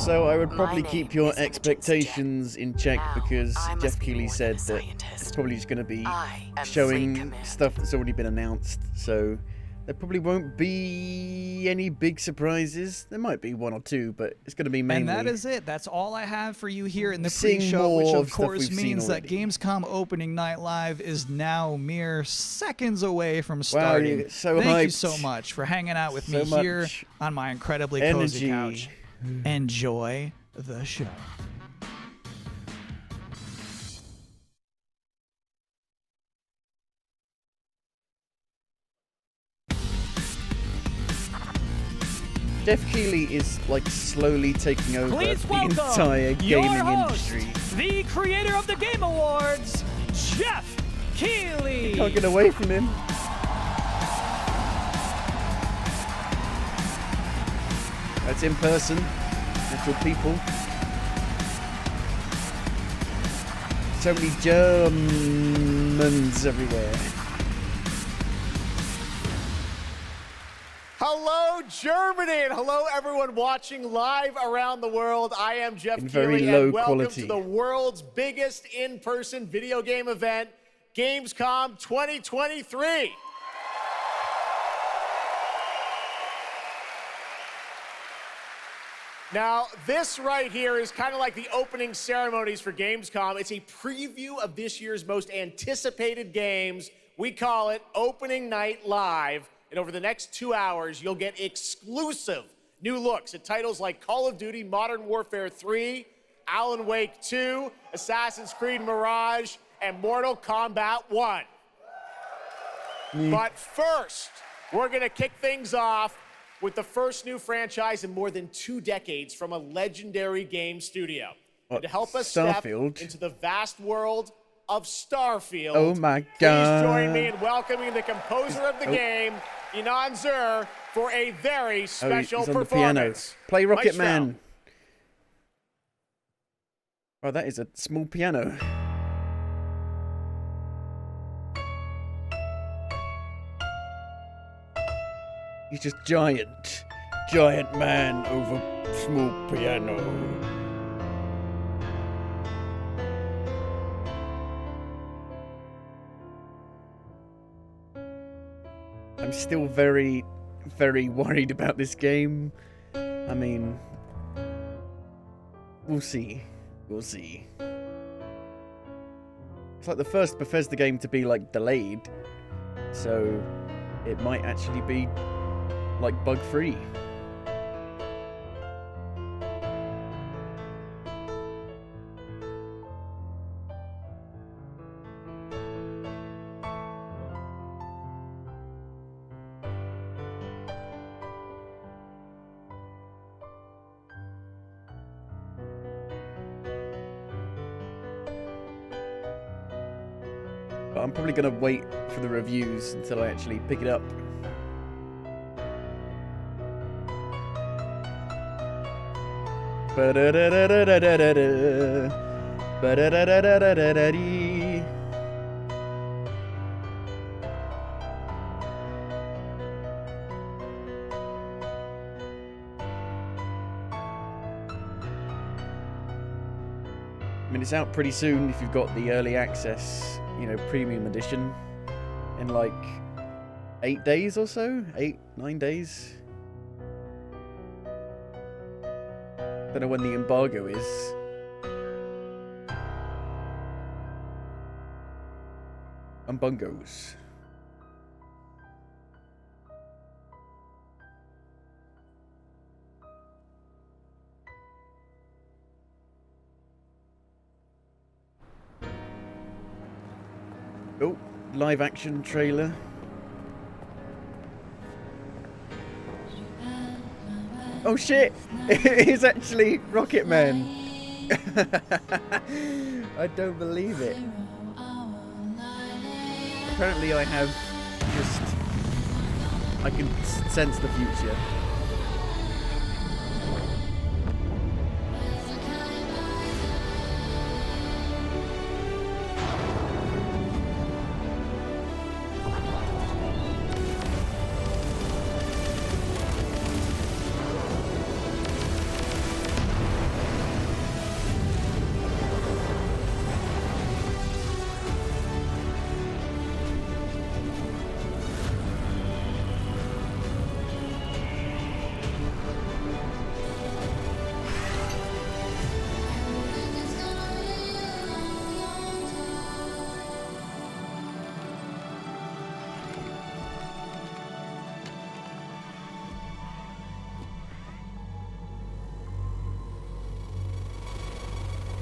Also, I would probably keep your expectations in check because Jeff Keighley said that it's probably just going to be showing stuff that's already been announced, so there probably won't be any big surprises. There might be one or two, but it's going to be mainly... And that is it. That's all I have for you here in the pre-show, which of course means that Gamescom Opening Night Live is now mere seconds away from starting. Wow, so Thank you so much for hanging out with me here on my incredibly cozy couch. Enjoy the show. Jeff Keighley is like slowly taking over the entire gaming industry. The creator of the Game Awards, Jeff Keighley. You can't get away from him. That's in person. Actual people. So many Germans everywhere. Hello, Germany, and hello, everyone watching live around the world. I am Jeff Keighley, and welcome to the world's biggest in-person video game event, Gamescom 2023. Now, this right here is kind of like the opening ceremonies for Gamescom. It's a preview of this year's most anticipated games. We call it Opening Night Live. And over the next 2 hours, you'll get exclusive new looks at titles like Call of Duty Modern Warfare 3, Alan Wake 2, Assassin's Creed Mirage, and Mortal Kombat 1. But first, we're going to kick things off with the first new franchise in more than 2 decades from a legendary game studio. And to help us step into the vast world of Starfield, oh my God, please join me in welcoming the composer of the game, Inan Zur, for a very special performance. Play Rocket Man. Oh, that is a small piano. He's just giant man over small piano. I'm still very, very worried about this game. I mean, we'll see. We'll see. It's like the first Bethesda game to be like delayed, so it might actually be like bug-free. But I'm probably going to wait for the reviews until I actually pick it up. I mean, it's out pretty soon if you've got the early access, you know, premium edition, in like 8 days or so, 8-9 days. Don't know when the embargo is. Umbungos. Oh, live action trailer. Oh shit! It is actually Rocket Man. I don't believe it. Apparently I have just... I can sense the future.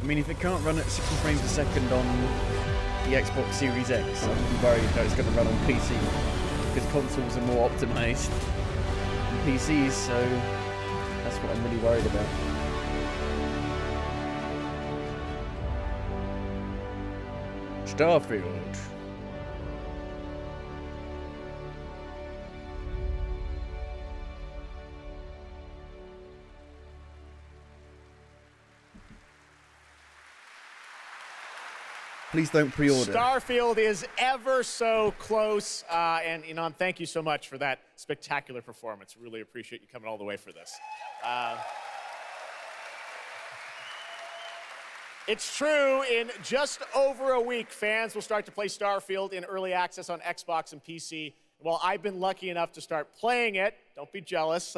I mean, if it can't run at 60 frames a second on the Xbox Series X, I'm worried that it's going to run on PC, because consoles are more optimized than PCs, so that's what I'm really worried about. Starfield. Please don't pre-order. Starfield is ever so close. And Inan, thank you so much for that spectacular performance. Really appreciate you coming all the way for this. It's true, in just over a week, fans will start to play Starfield in early access on Xbox and PC. While I've been lucky enough to start playing it, don't be jealous,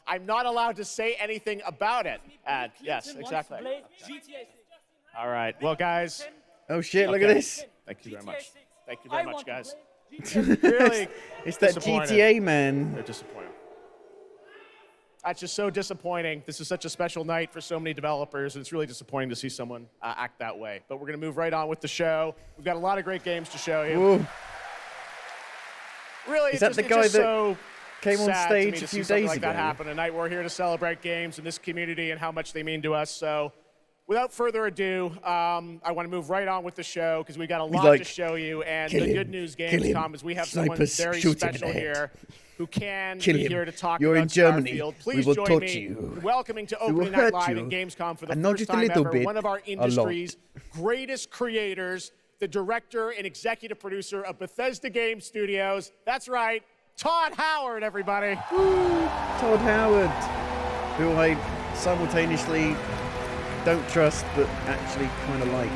I'm not allowed to say anything about it. Yes, exactly. All right, well, guys. Oh shit, look at this. Thank you very much. Thank you very much, guys. Really it's that GTA, man. They're disappointing. That's just so disappointing. This is such a special night for so many developers, and it's really disappointing to see someone act that way. But we're going to move right on with the show. We've got a lot of great games to show you. Ooh. Really, is that the guy that so came on stage a few days like ago? That happen. Tonight we're here to celebrate games in this community and how much they mean to us. So, without further ado, I want to move right on with the show because we've got a lot to show you. And the good news, Gamescom, is we have someone very special here who can be here to talk You're about in Germany. Starfield. Please we will join touch me you. in welcoming to Opening Night Live in Gamescom for the first time ever, one of our industry's greatest creators, the director and executive producer of Bethesda Game Studios. That's right, Todd Howard, everybody. Woo, Todd Howard, who I simultaneously don't trust, but actually kind of like.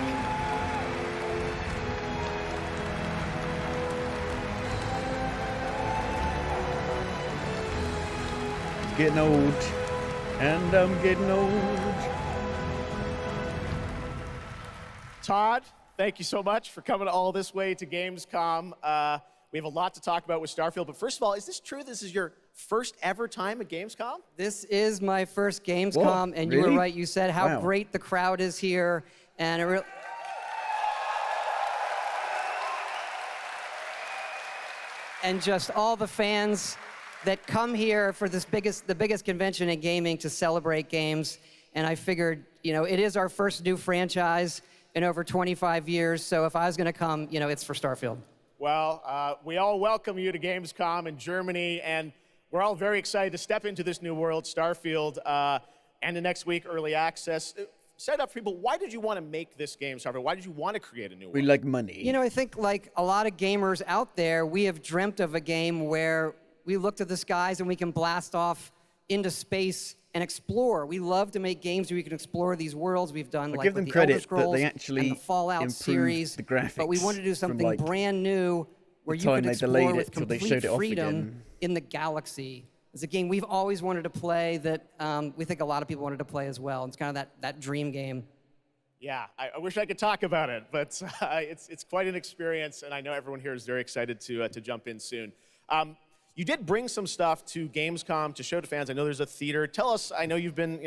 It's getting old, and I'm getting old. Todd, thank you so much for coming all this way to Gamescom. We have a lot to talk about with Starfield, but first of all, is this true? This is your first ever time at Gamescom? This is my first Gamescom, and you were right. You said how great the crowd is here, and and just all the fans that come here for this the biggest convention in gaming to celebrate games. And I figured, you know, it is our first new franchise in over 25 years, so if I was going to come, you know, it's for Starfield. Well, we all welcome you to Gamescom in Germany, and we're all very excited to step into this new world, Starfield, and the next week, early access. Set up for people, why did you want to make this game, Starfield? Why did you want to create a new world? We like money. You know, I think like a lot of gamers out there, we have dreamt of a game where we look to the skies and we can blast off into space and explore. We love to make games where we can explore these worlds. We've done like with the Elder Scrolls and the Fallout series, the graphics, but we wanted to do something like brand new where you could explore with complete freedom in the galaxy. It's a game we've always wanted to play that we think a lot of people wanted to play as well. It's kind of that dream game. Yeah, I wish I could talk about it, but it's quite an experience, and I know everyone here is very excited to jump in soon. You did bring some stuff to Gamescom to show to fans. I know there's a theater. Tell us, I know you've been,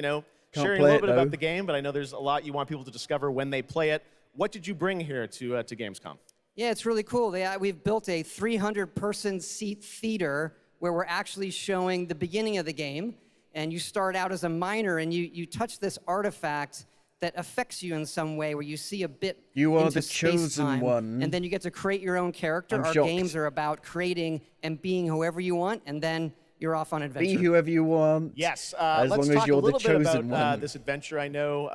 sharing a little bit about the game, but I know there's a lot you want people to discover when they play it. What did you bring here to Gamescom? Yeah, it's really cool. We've built a 300-person seat theater where we're actually showing the beginning of the game. And you start out as a miner, and you touch this artifact that affects you in some way, where you see a bit You are into the chosen space-time, one. and then you get to create your own character. I'm Our shocked. games are about creating and being whoever you want, and then you're off on adventure. Be whoever you want. Yes, as let's long as talk you're a little the bit chosen about one. this adventure. I know,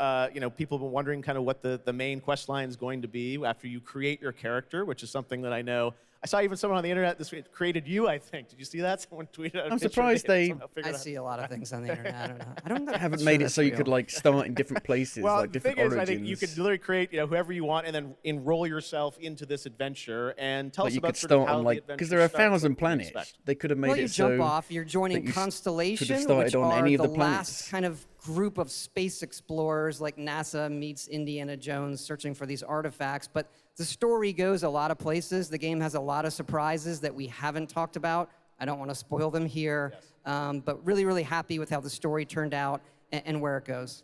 people have been wondering kind of what the main quest line is going to be after you create your character, which is something that I know. I saw even someone on the internet this week created you, I think. Did you see that? Someone tweeted out a I'm picture surprised I see a lot of things on the internet. I don't know. I haven't made it so you could like start in different places, well, like different the thing origins. is, I think you could literally create whoever you want and then enroll yourself into this adventure and tell us about sort of how the adventure because there are 1,000 planets. They could have made you it so jump off, you're joining that Constellation, started which on are any of the the planets. last kind of group of space explorers, like NASA meets Indiana Jones searching for these artifacts. But the story goes a lot of places. The game has a lot of surprises that we haven't talked about. I don't want to spoil them here, but really, really happy with how the story turned out and where it goes.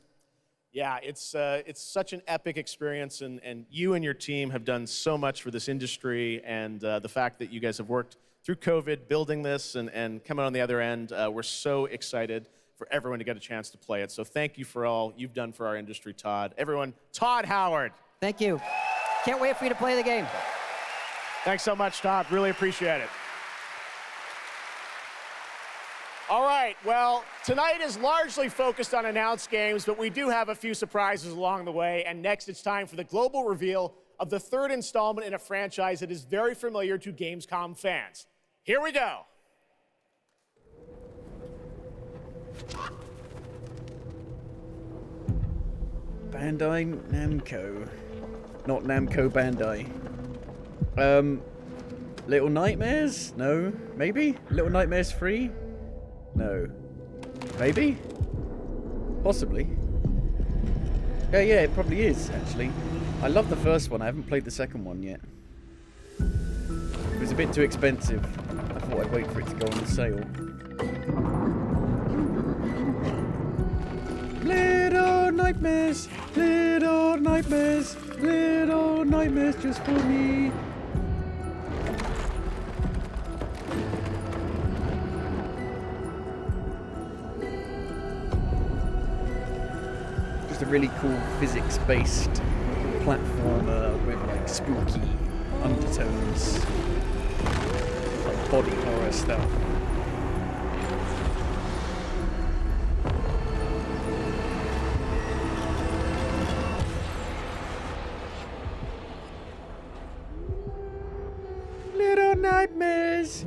Yeah, it's such an epic experience, and you and your team have done so much for this industry, and the fact that you guys have worked through COVID, building this, and coming on the other end, we're so excited for everyone to get a chance to play it. So thank you for all you've done for our industry, Todd. Everyone, Todd Howard. Thank you. Can't wait for you to play the game. Thanks so much, Todd. Really appreciate it. All right, well, tonight is largely focused on announced games, but we do have a few surprises along the way. And next, it's time for the global reveal of the third installment in a franchise that is very familiar to Gamescom fans. Here we go. Bandai Namco. Not Namco Bandai. Little Nightmares? No. Maybe? Little Nightmares 3? No. Maybe? Possibly. Yeah, it probably is, actually. I love the first one. I haven't played the second one yet. It was a bit too expensive. I thought I'd wait for it to go on sale. Little nightmares, little nightmares, little nightmares just for me. Just a really cool physics-based platformer with like spooky undertones, like body horror stuff. Little nightmares.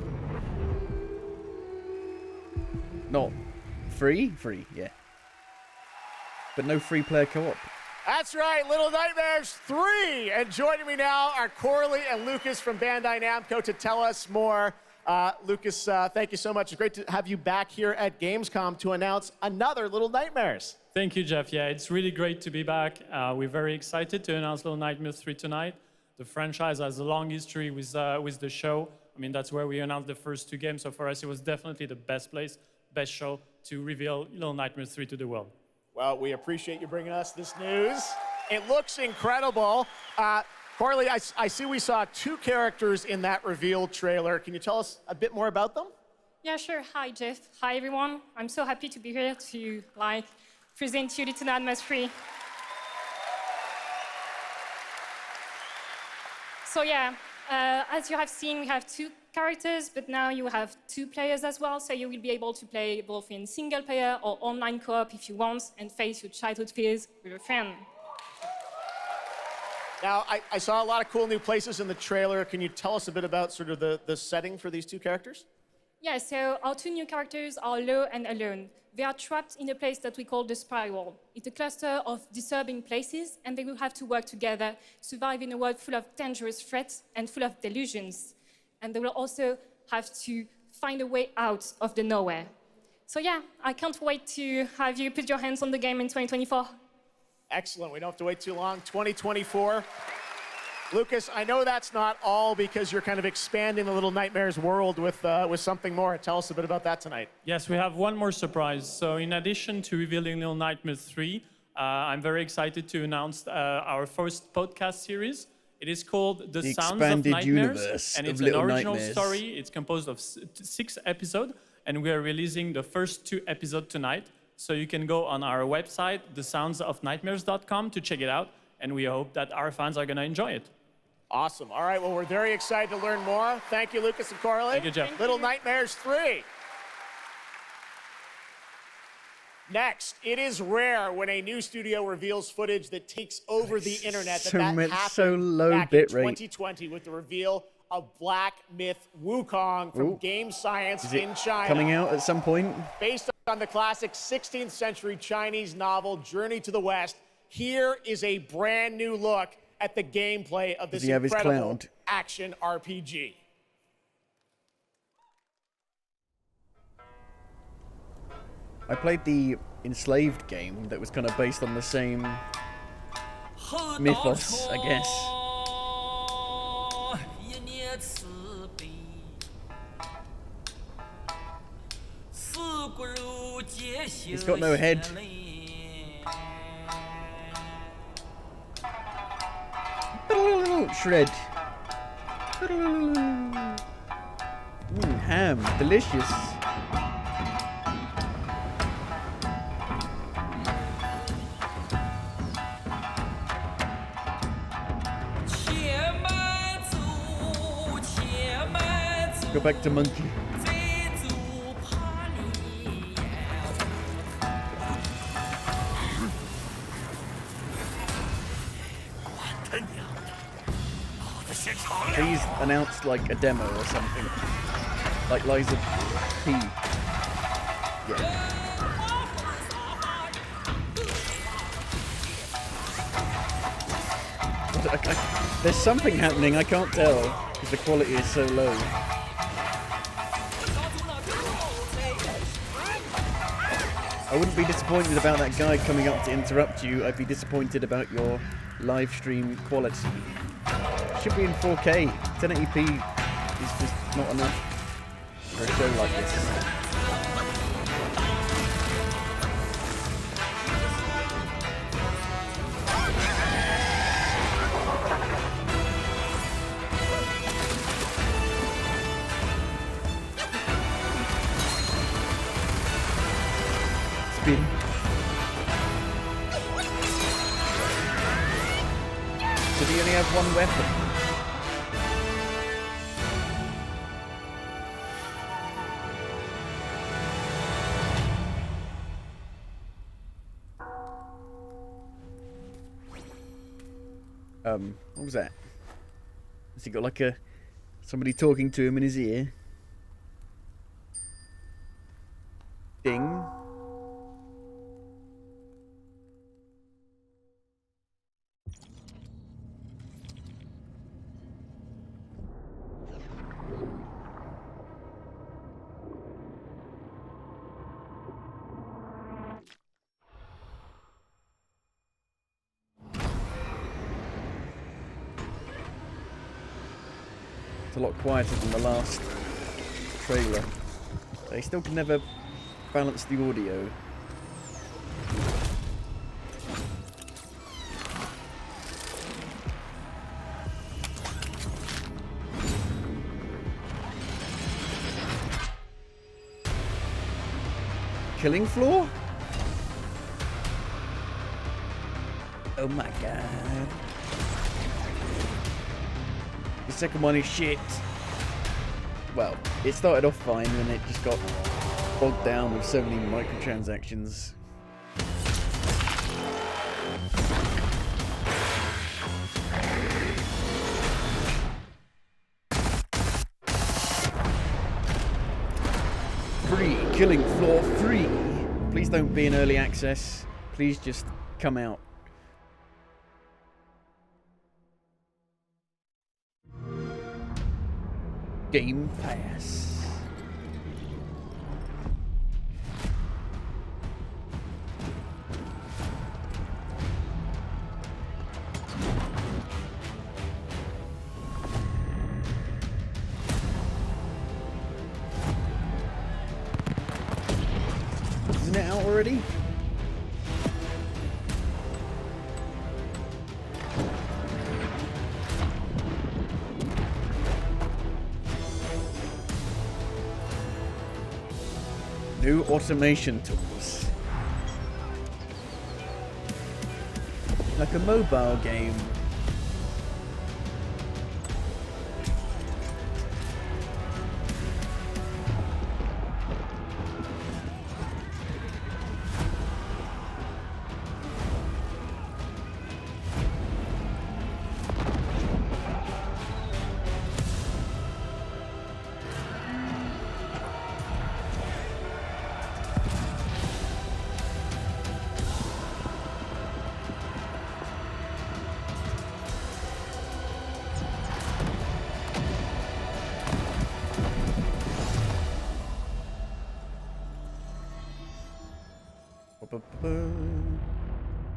Not free, yeah. But no free player co-op. That's right, Little Nightmares 3. And joining me now are Corley and Lucas from Bandai Namco to tell us more. Lucas, thank you so much. It's great to have you back here at Gamescom to announce another Little Nightmares. Thank you, Jeff. Yeah, it's really great to be back. We're very excited to announce Little Nightmares 3 tonight. The franchise has a long history with the show. I mean, that's where we announced the first two games. So for us, it was definitely the best place, best show to reveal Little Nightmares 3 to the world. Well, we appreciate you bringing us this news. It looks incredible. Corley, I see we saw two characters in that reveal trailer. Can you tell us a bit more about them? Yeah, sure. Hi, Jeff. Hi, everyone. I'm so happy to be here to present you Little Nightmares 3. So yeah, as you have seen, we have two characters, but now you have two players as well, so you will be able to play both in single player or online co-op if you want, and face your childhood fears with a friend. Now, I saw a lot of cool new places in the trailer. Can you tell us a bit about sort of the setting for these two characters? Yeah, so our two new characters are Low and Alone. They are trapped in a place that we call the Spiral. It's a cluster of disturbing places, and they will have to work together, survive in a world full of dangerous threats and full of delusions. And they will also have to find a way out of the nowhere. So yeah, I can't wait to have you put your hands on the game in 2024. Excellent. We don't have to wait too long. 2024. Lucas, I know that's not all because you're kind of expanding the Little Nightmares world with something more. Tell us a bit about that tonight. Yes, we have one more surprise. So in addition to revealing Little Nightmares 3, I'm very excited to announce our first podcast series. It is called The Sounds of Nightmares, and it's an original story. It's composed of 6 episodes, and we are releasing the first 2 episodes tonight. So you can go on our website, thesoundsofnightmares.com, to check it out, and we hope that our fans are going to enjoy it. Awesome. All right, well, we're very excited to learn more. Thank you, Lucas and Corley. Thank you, Jeff. Little Nightmares 3. Next, it is rare when a new studio reveals footage that takes over the internet. That happened so low back bit in rate. 2020 with the reveal of Black Myth Wukong from Game Science in China. Coming out at some point? Based on the classic 16th century Chinese novel Journey to the West, here is a brand new look at the gameplay of this incredible action RPG. I played the Enslaved game that was kind of based on the same mythos, I guess. It's got no head. shred. Ham, delicious. Go back to monkey. Please announce like a demo or something. Like Liza P. Yeah. There's something happening, I can't tell, because the quality is so low. I wouldn't be disappointed about that guy coming up to interrupt you. I'd be disappointed about your live stream quality. Should be in 4K. 1080p is just not enough for a show like this. Spin. Did he only have one weapon? What was that? Has he got like somebody talking to him in his ear? Ding. It's a lot quieter than the last trailer. They still can never balance the audio. Killing floor? Oh my god. The second one is shit. Well, it started off fine and it just got bogged down with so many microtransactions. Free, Killing Floor free. Please don't be in early access. Please just come out. Game Pass. Isn't it out already? New automation tools. Like a mobile game.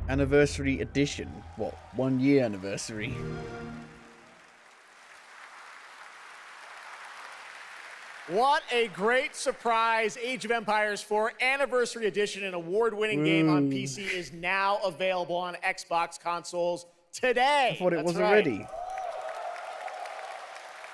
Anniversary edition. What? 1 year anniversary. What a great surprise. Age of Empires 4 Anniversary Edition, an award-winning game on PC, is now available on Xbox consoles today. I thought it was already.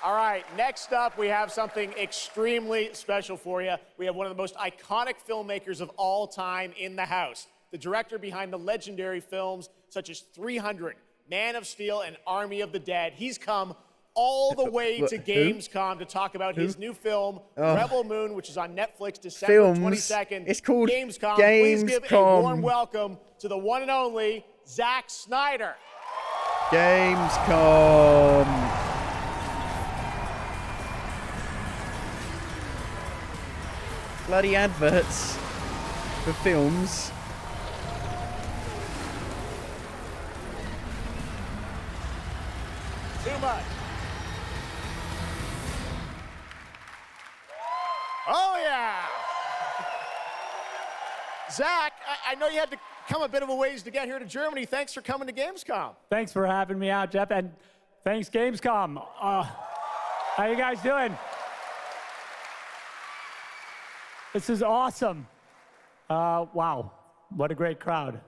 All right, next up, we have something extremely special for you. We have one of the most iconic filmmakers of all time in the house. The director behind the legendary films such as 300, Man of Steel, and Army of the Dead. He's come all the way to Gamescom to talk about his new film, Rebel Moon, which is on Netflix December 22nd. It's called Gamescom. Please give a warm welcome to the one and only Zack Snyder. Gamescom. Bloody adverts for films. Too much. Oh, yeah. Zach, I know you had to come a bit of a ways to get here to Germany. Thanks for coming to Gamescom. Thanks for having me out, Jeff, and thanks, Gamescom. How you guys doing? This is awesome. Wow, what a great crowd.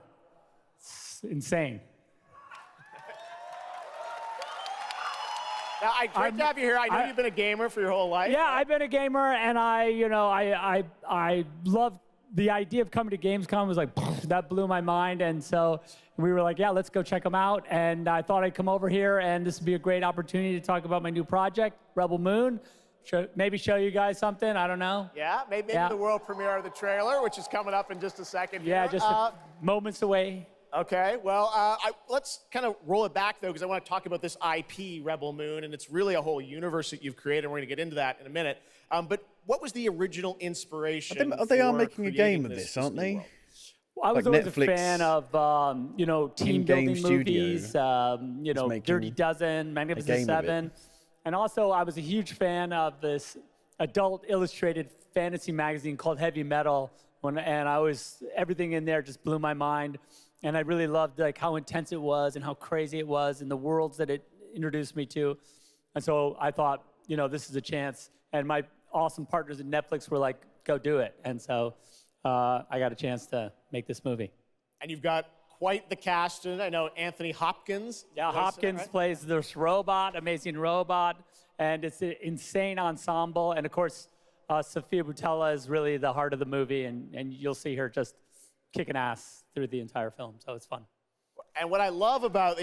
It's insane. Now, great to have you here. I know you've been a gamer for your whole life. Yeah, I've been a gamer, and I love the idea of coming to Gamescom. Was like, that blew my mind, and so we were like, yeah, let's go check them out. And I thought I'd come over here, and this would be a great opportunity to talk about my new project, Rebel Moon. Maybe show you guys something, I don't know. Yeah, maybe the world premiere of the trailer, which is coming up in just a second. Yeah, just moments away. Okay, well, let's kind of roll it back, though, because I want to talk about this IP, Rebel Moon, and it's really a whole universe that you've created, and we're going to get into that in a minute. But what was the original inspiration? They are making a game of this, aren't they? Well, I was always a fan of, team building movies, Dirty Dozen, Magnificent Seven. And also, I was a huge fan of this adult illustrated fantasy magazine called Heavy Metal, and everything in there just blew my mind. And I really loved like how intense it was and how crazy it was and the worlds that it introduced me to. And so I thought, this is a chance. And my awesome partners at Netflix were like, go do it. And so I got a chance to make this movie. And you've got quite the cast in it. I know Anthony Hopkins. Yeah, Hopkins plays this robot, amazing robot. And it's an insane ensemble. And of course, Sofia Boutella is really the heart of the movie. And you'll see her just kicking ass through the entire film, so it's fun. And what I love about,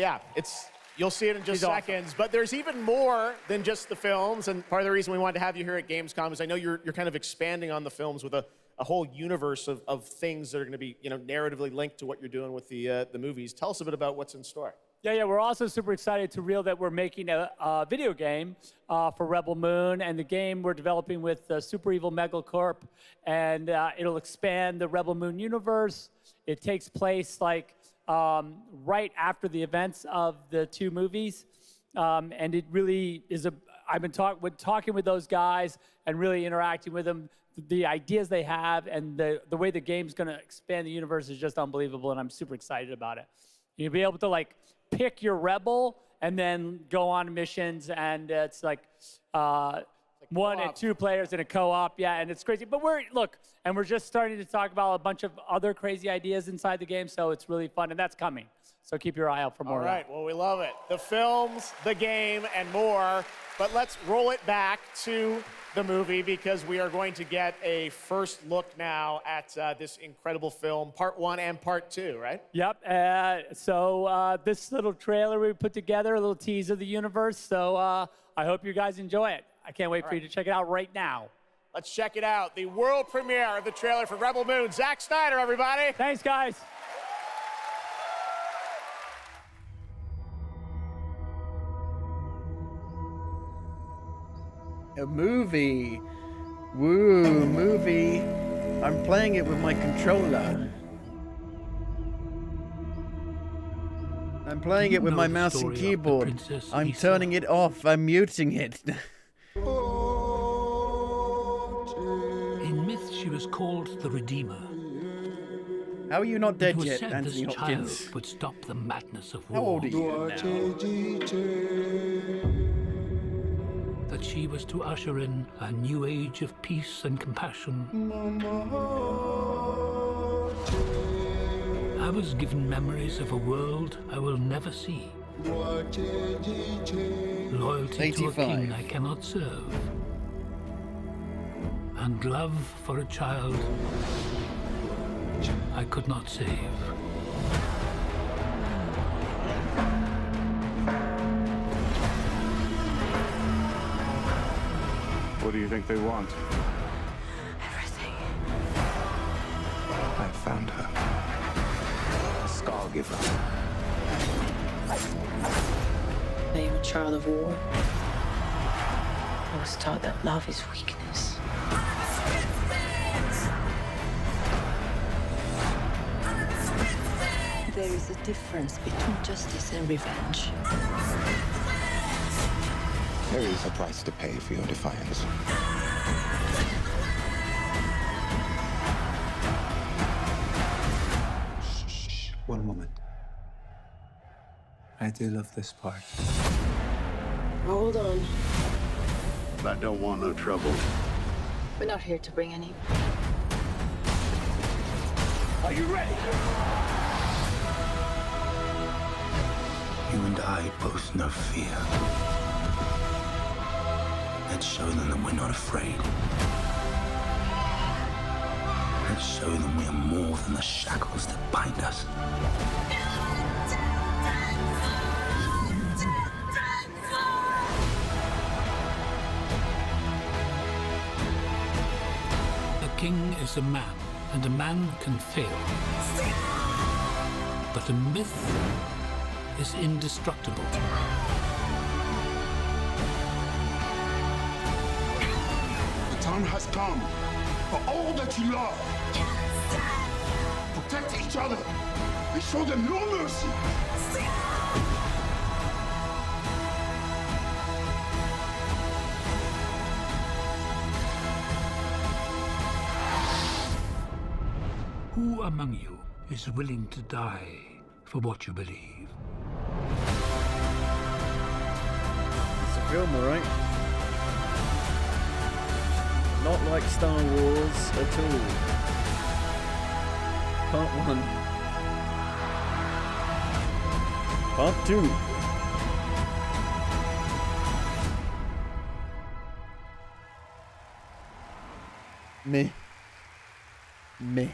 you'll see it in just seconds, awesome. But there's even more than just the films, and part of the reason we wanted to have you here at Gamescom is I know you're kind of expanding on the films with a whole universe of things that are going to be, narratively linked to what you're doing with the movies. Tell us a bit about what's in store. Yeah, we're also super excited to reveal that we're making a video game for Rebel Moon, and the game we're developing with Super Evil Megacorp, and it'll expand the Rebel Moon universe. It takes place right after the events of the two movies, and it really is I've been talking with those guys and really interacting with them. The ideas they have and the way the game's going to expand the universe is just unbelievable, and I'm super excited about it. You'll be able to pick your rebel and then go on missions, and it's like 1 and 2 players in a co-op, and it's crazy. But we're just starting to talk about a bunch of other crazy ideas inside the game, so it's really fun, and that's coming. So keep your eye out for more. All right, well, we love it. The films, the game, and more. But let's roll it back to the movie, because we are going to get a first look now at this incredible film, part 1 and part 2, right? Yep. So this little trailer we put together, a little tease of the universe. So I hope you guys enjoy it. I can't wait for you to check it out right now. Let's check it out. The world premiere of the trailer for Rebel Moon. Zack Snyder, everybody. Thanks, guys. A movie. Woo, movie. I'm playing it with my controller. I'm playing it with my mouse and keyboard. I'm turning it off. I'm muting it. In myth, she was called the Redeemer. How are you not dead It was yet, said Anthony this Hopkins? child would stop the madness of How war. old are you now? That she was to usher in a new age of peace and compassion. I was given memories of a world I will never see. Loyalty to a 85. king I cannot serve. And love for a child I could not save. What do you think they want? Everything. I found her. A scar giver. I am a child of war. I was taught that love is weakness. There is a difference between justice and revenge. There is a price to pay for your defiance. Shh. One moment. I do love this part. Hold on. I don't want no trouble. We're not here to bring any. Are you ready? You and I boast no fear. Let's show them that we're not afraid. Let's show them we are more than the shackles that bind us. A king is a man, and a man can fail. But a myth is indestructible. The time has come for all that you love. Protect each other and show them no mercy. Who among you is willing to die for what you believe? It's a film, alright? Not like Star Wars at all. Part 1. Part 2. Meh. Meh.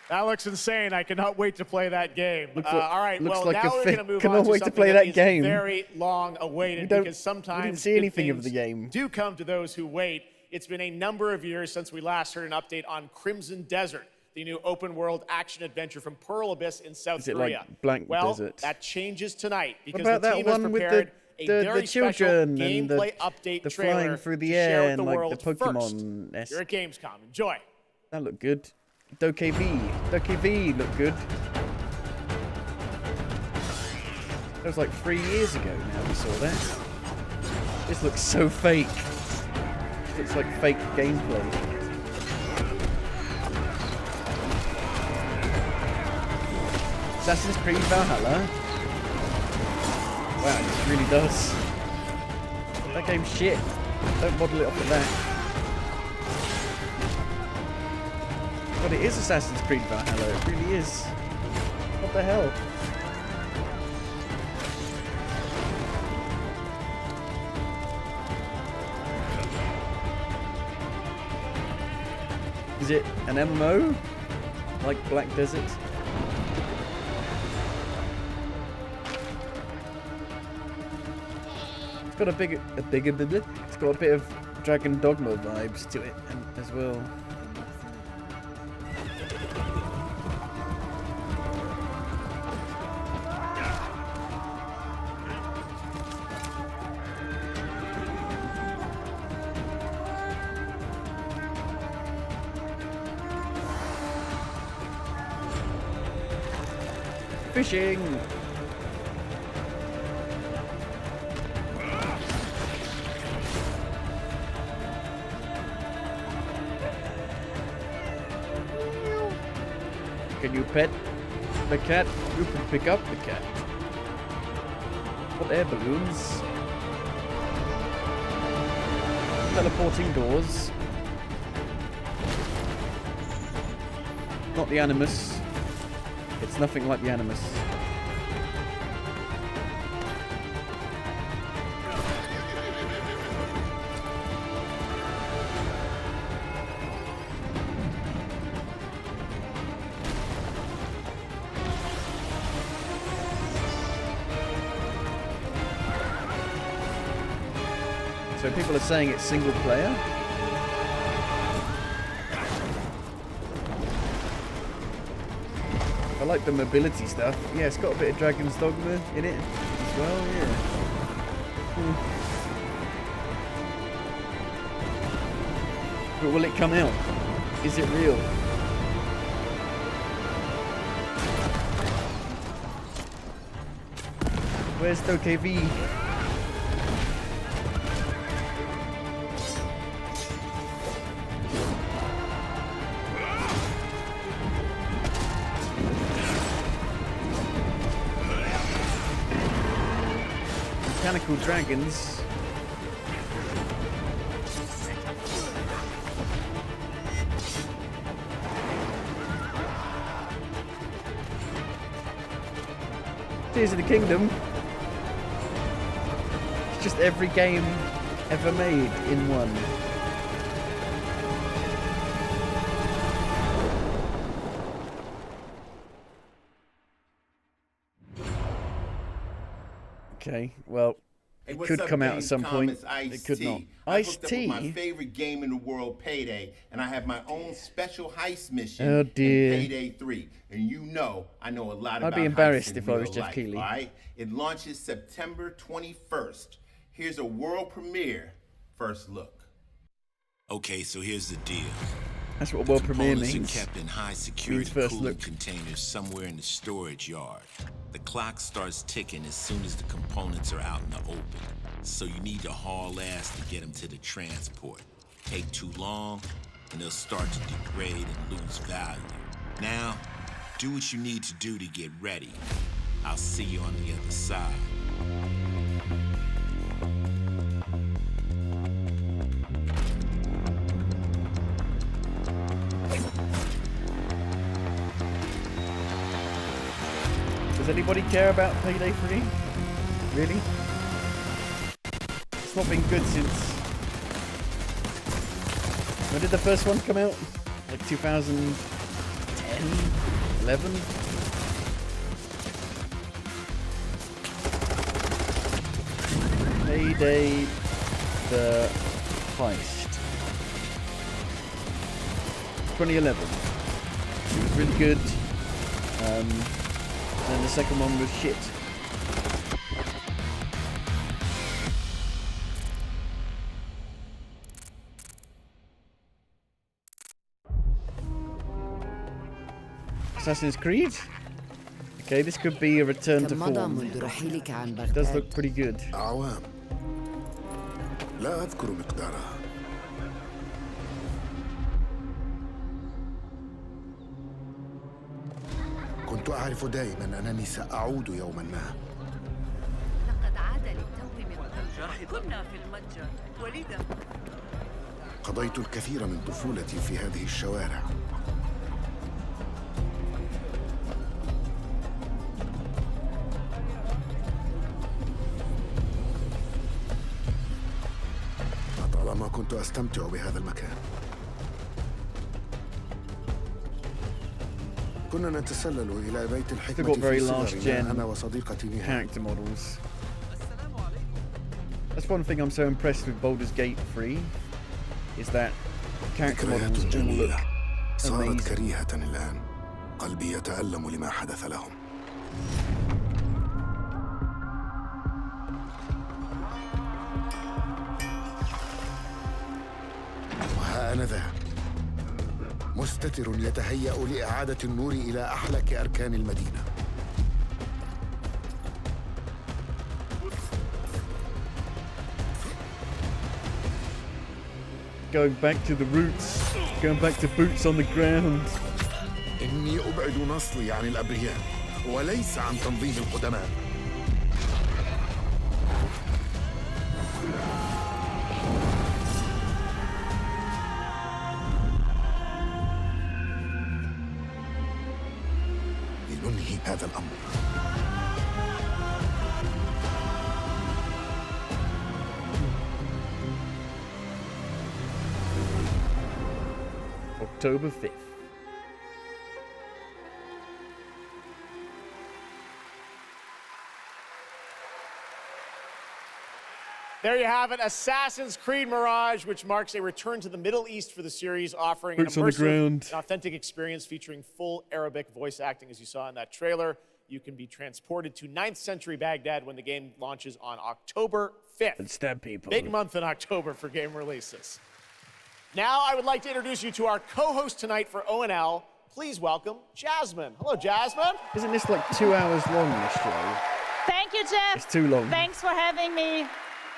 That looks insane. I cannot wait to play that game. Looks all right, looks well, like now a we're thing. going to move Cannot on to wait to something play that that is game. very long awaited because sometimes we didn't see good anything of things the game. do come to those who wait. It's been a number of years since we last heard an update on Crimson Desert, the new open-world action-adventure from Pearl Abyss in South Is it Korea. like Blank well, Desert? that changes tonight because What about the that team has one with prepared the a very special children and gameplay update the trailer flying through the to share air with and the like world the Pokemon first. You're at Gamescom. Enjoy. That looked good. Dokev looked good. That was like 3 years ago now we saw that. This looks so fake. This looks like fake gameplay. Assassin's Creed Valhalla. Wow, it really does. That game's shit. Don't model it off of that. But it is Assassin's Creed Valhalla, it really is. What the hell? Is it an MMO? Like Black Desert? It's got it's got a bit of Dragon Dogma vibes to it as well. Fishing! Can you pet the cat? You can pick up the cat. What air balloons? Teleporting doors. not the Animus. It's nothing like the Animus. So people are saying it's single player. I like the mobility stuff. Yeah, it's got a bit of Dragon's Dogma in it as well, yeah. But will it come out? Is it real? Where's DokeV? Mechanical dragons. Tears of the Kingdom. It's just every game ever made in one. Okay, well, it could come out at some point. It could not. Ice-T? My favorite game in the world, Payday, and I have my own special heist mission. Oh dear. In Payday 3, and you know I know a lot about. I'd be embarrassed if I was Jeff Keighley. All right, it launches September 21st. Here's a world premiere. First look. Okay, so here's the deal. That's what world premiere Components means. are kept in high security first cooling look. containers somewhere in the storage yard. The clock starts ticking as soon as the components are out in the open. So you need to haul ass to get them to the transport. Take too long, and they'll start to degrade and lose value. Now, do what you need to do to get ready. I'll see you on the other side. Does anybody care about Payday 3? Really? It's not been good since... When did the first one come out? Like 2010? 11? Payday the Heist. 2011. It was really good. And the second one was shit. Assassin's Creed? Okay, this could be a return to form. It does look pretty good. أعوام لا أذكر مقدارها. كنت أعرف دائما أنني سأعود يوما ما. لقد عاد للتو من قبل. كنا في المتجر ولذا قضيت الكثير من طفولتي في هذه الشوارع. لطالما كنت أستمتع بهذا المكان. كنا نتسلل إلى بيت الحكمة في صغرنا أنا وصديقتي نهى. Character models. That's one thing I'm so impressed with Baldur's Gate 3 is that character models all look صارت كريهة الآن. قلبي يتألم لما حدث لهم. وها أنا ذا مستتر يتهيأ لإعادة النور إلى أحلك أركان المدينة. Going back to the roots, going back to boots on the ground. إني أبعد نصلي عن الأبرياء وليس عن تنظيم القدماء. هذا الأمر. October 5th. There you have it, Assassin's Creed Mirage, which marks a return to the Middle East for the series, offering an immersive and authentic experience featuring full Arabic voice acting, as you saw in that trailer. You can be transported to 9th century Baghdad when the game launches on October 5th. And stab people. Big month in October for game releases. Now I would like to introduce you to our co-host tonight for ONL. Please welcome Jasmine. Hello, Jasmine. Isn't this like 2 hours long, this show? Thank you, Jeff. It's too long. Thanks for having me.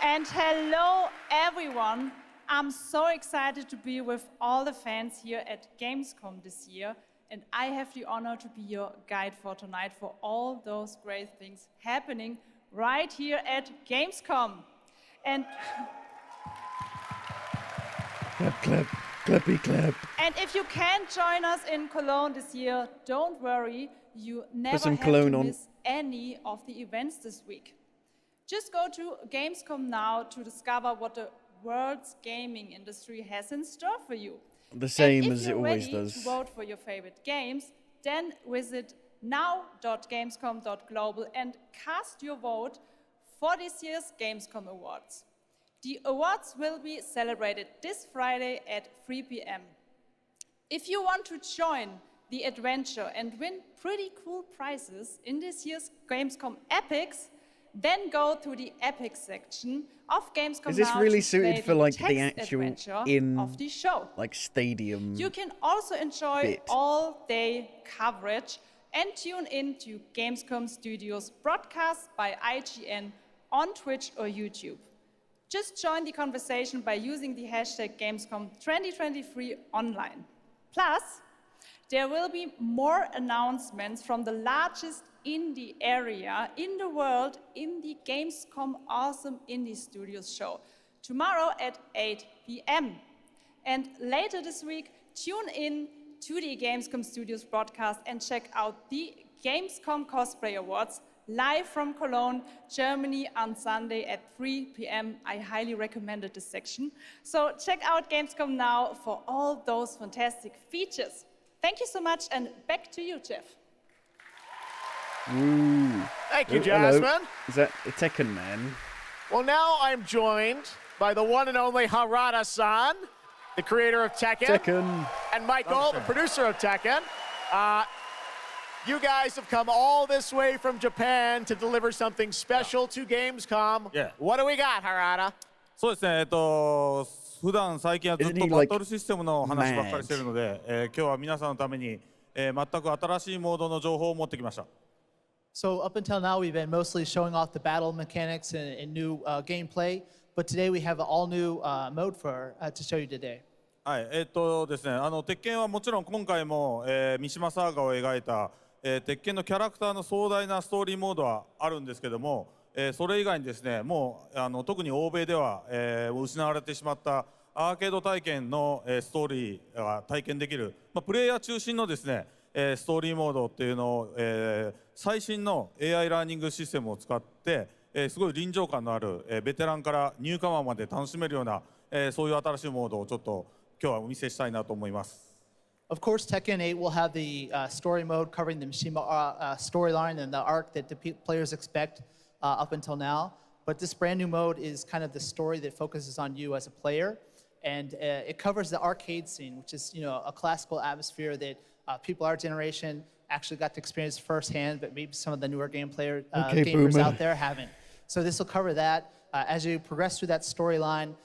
And hello, everyone. I'm so excited to be with all the fans here at Gamescom this year. And I have the honor to be your guide for tonight for all those great things happening right here at Gamescom. And clap, clap, clappy, clap. And if you can't join us in Cologne this year, don't worry. You never have to miss any of the events this week. Just go to Gamescom now to discover what the world's gaming industry has in store for you. The same as it always does. If you're ready to vote for your favorite games, then visit now.gamescom.global and cast your vote for this year's Gamescom Awards. The awards will be celebrated this Friday at 3 p.m. If you want to join the adventure and win pretty cool prizes in this year's Gamescom Epics, then go to the Epic section of Gamescom. Is this really suited for like the actual of the show? Like stadium? You can also enjoy all-day coverage and tune in to Gamescom Studios broadcast by IGN on Twitch or YouTube. Just join the conversation by using the hashtag Gamescom 2023 online. Plus, there will be more announcements from the largest indie area in the world in the Gamescom Awesome Indie Studios show tomorrow at 8 p.m. And later this week, tune in to the Gamescom Studios broadcast and check out the Gamescom Cosplay Awards live from Cologne, Germany on Sunday at 3 p.m. I highly recommended this section. So check out Gamescom now for all those fantastic features. Thank you so much, and back to you, Jeff. Ooh. Thank you, Jasmine. Hello. Is that a Tekken man? Well, now I'm joined by the one and only Harada-san, the creator of Tekken. And Michael, the producer of Tekken. You guys have come all this way from Japan to deliver something special to Gamescom. Yeah. What do we got, Harada? そうですね、普段最近はずっとバトルシステムの話ばっかりしてるので、今日は皆さんのために、全く新しいモードの情報を持ってきました。So up until now, we've been mostly showing off the battle mechanics and new gameplay, but today we have an all-new mode to show you today. はい、ですね、鉄拳はもちろん今回も、三島サーガを描いた、鉄拳のキャラクターの壮大なストーリーモードはあるんですけども、それ以外にですね、もう特に欧米では、失われてしまったアーケード体験の、ストーリーが体験できる、プレイヤー中心のですね、ストーリーモードっていうのを、最新の AI ラーニングシステムを使って、すごい臨場感のある、ベテランからニューカマーまで楽しめるような、そういう新しいモードをちょっと今日はお見せしたいなと思います。Of course, Tekken 8 will have the story mode covering the Mishima storyline and the arc that the players expect up until now. But this brand new mode is kind of the story that focuses on you as a player. And it covers the arcade scene, which is a classical atmosphere that people our generation actually got to experience firsthand, but maybe some of the newer gamers out there haven't. So this will cover that. As you progress through that storyline,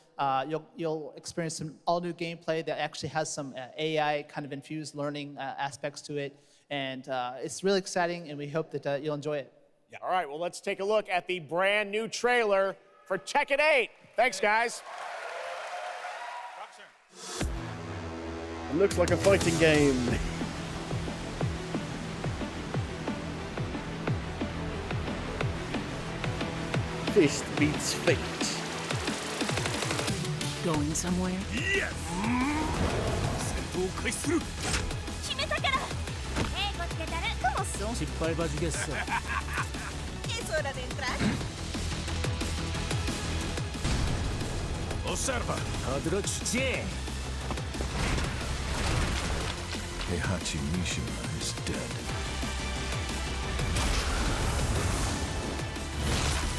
you'll experience some all-new gameplay that actually has some AI kind of infused learning aspects to it. And it's really exciting, and we hope that you'll enjoy it. Yeah. All right, well, let's take a look at the brand new trailer for Tekken 8. Thanks, guys. It looks like a fighting game. Fist meets fate. Going somewhere? Yes! 戦闘を開始する。決めたから。英語つけたら。Es hora de entrar. Observa. Heihachi Mishima is dead.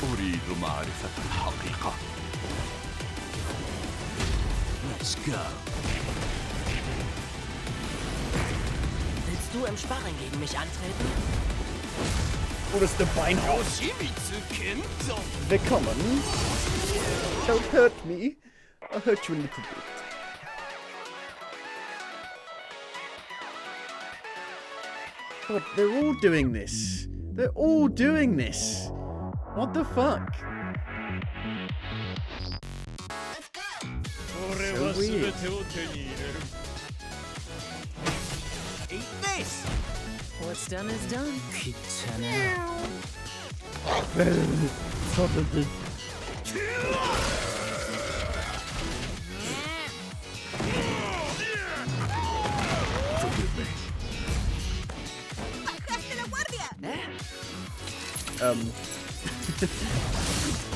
أريد معرفة الحقيقة. Let's go. Willst du im Sparring gegen mich antreten? Oder ist der Beinhaut? Willkommen. Don't hurt me. I'll hurt you a little bit. God, they're all doing this. They're all doing this. What the fuck? So weird. Eat this! What's done is done. Forgive me.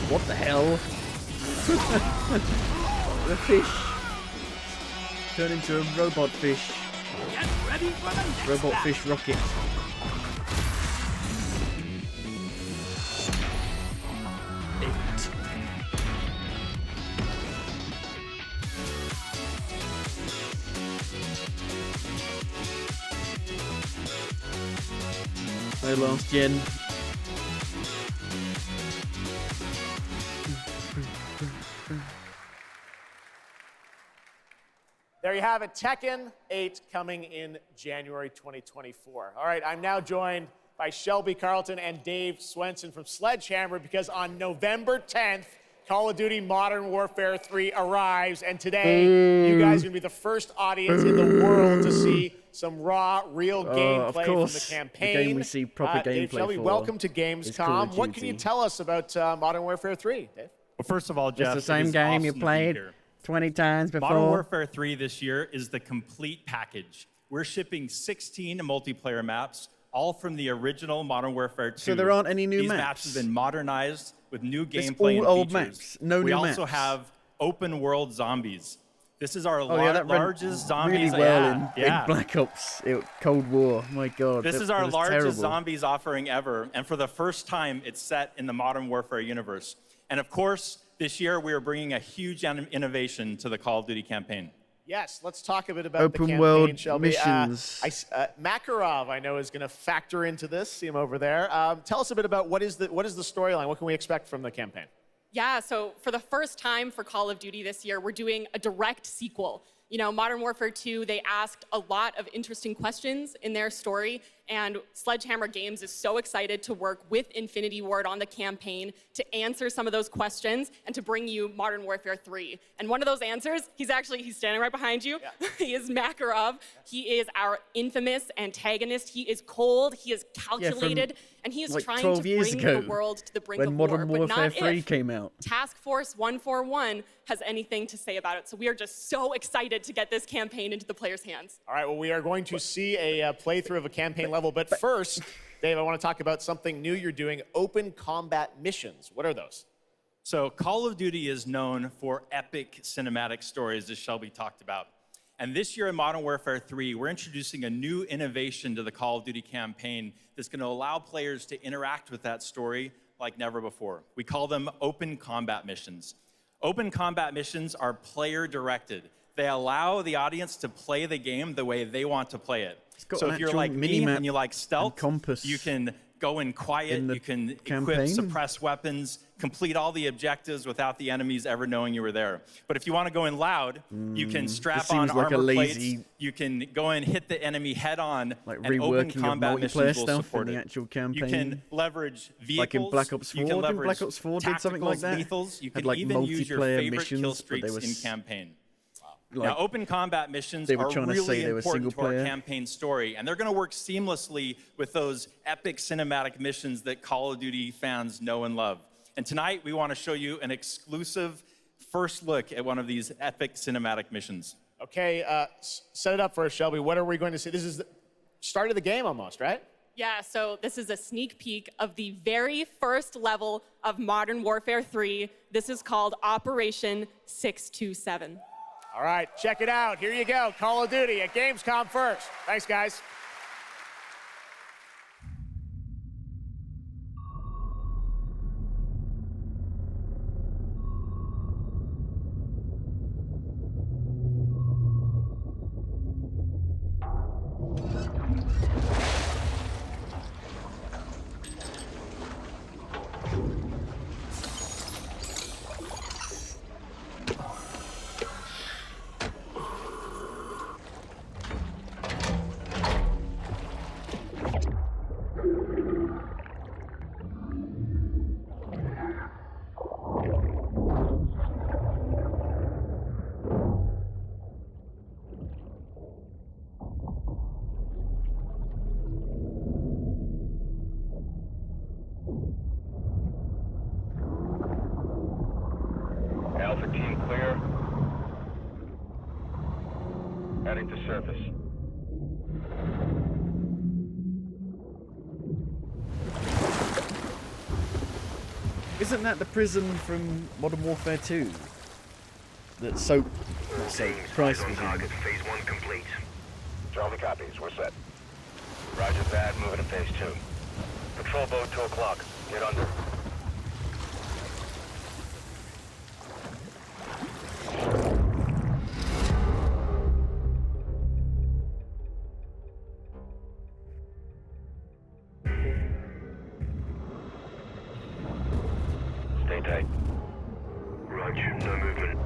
What the hell? The fish turn into a robot fish. Robot fish rocket. No last gen. There you have it, Tekken 8 coming in January 2024. All right, I'm now joined by Shelby Carlton and Dave Swenson from Sledgehammer because on November 10th, Call of Duty Modern Warfare 3 arrives, and today you guys are going to be the first audience in the world to see some raw, real gameplay from the campaign. The game we see proper gameplay Dave Shelby, for welcome to Gamescom. What can you tell us about Modern Warfare 3, Dave? Well, first of all, Jeff, it's the same game you played 20 times before. Modern Warfare 3 this year is the complete package. We're shipping 16 multiplayer maps, all from the original Modern Warfare 2. So there aren't any new These maps? maps have been modernized with new It's gameplay all and old features. maps, no we new also maps. have open world zombies. This is our That ran largest zombies. really well in yeah. Black Ops, Cold War. My God, This that- is our that was largest terrible. zombies offering ever, and for the first time, it's set in the Modern Warfare universe. And of course, this year we are bringing a huge innovation to the Call of Duty campaign. Yes, let's talk a bit about Open the campaign, world Shelby. missions. Makarov, I know, is going to factor into this. See him over there. Tell us a bit about what is the storyline? What can we expect from the campaign? Yeah, so for the first time for Call of Duty this year, we're doing a direct sequel. You know, Modern Warfare 2, they asked a lot of interesting questions in their story, and Sledgehammer Games is so excited to work with Infinity Ward on the campaign to answer some of those questions and to bring you Modern Warfare 3. And one of those answers, he's standing right behind you. Yeah. He is Makarov. He is our infamous antagonist. He is cold, he is calculated, and he is like trying 12 to years bring ago, the world to the brink when of Modern war, but Warfare not 3 if came out. Task Force 141 has anything to say about it. So we are just so excited to get this campaign into the players' hands. All right, well, we are going to see a playthrough of a campaign level, but first, Dave, I want to talk about something new you're doing, open combat missions. What are those? So Call of Duty is known for epic cinematic stories, as Shelby talked about. And this year in Modern Warfare 3, we're introducing a new innovation to the Call of Duty campaign that's going to allow players to interact with that story like never before. We call them open combat missions. Open combat missions are player-directed. They allow the audience to play the game the way they want to play it. So if you're like me and you like stealth, you can go in quiet, you can equip, suppress weapons, complete all the objectives without the enemies ever knowing you were there. But if you want to go in loud, you can strap on armor plates, you can go and hit the enemy head on, and open combat missions will support in the it. actual campaign. You can leverage vehicles, like in Black Ops 4, you can didn't leverage Black Ops 4 did something like that? Lethals, you Had can like even use your multiplayer favorite missions, kill but streaks they in campaign. Like, now, open combat missions they were are trying to say really they were important to our single-player. campaign story, and they're going to work seamlessly with those epic cinematic missions that Call of Duty fans know and love. And tonight, we want to show you an exclusive first look at one of these epic cinematic missions. Okay, set it up for us, Shelby. What are we going to see? This is the start of the game almost, right? Yeah, so this is a sneak peek of the very first level of Modern Warfare 3. This is called Operation 627. All right, check it out. Here you go. Call of Duty at Gamescom first. Thanks, guys. Alpha team clear. Heading to surface. Isn't that the prison from Modern Warfare 2? That Soap, Price was in. Target phase 1 complete. Charlie copies. We're set. Roger that. Moving to phase 2. Patrol boat 2 o'clock. Get under. Stay tight. Roger. No movement.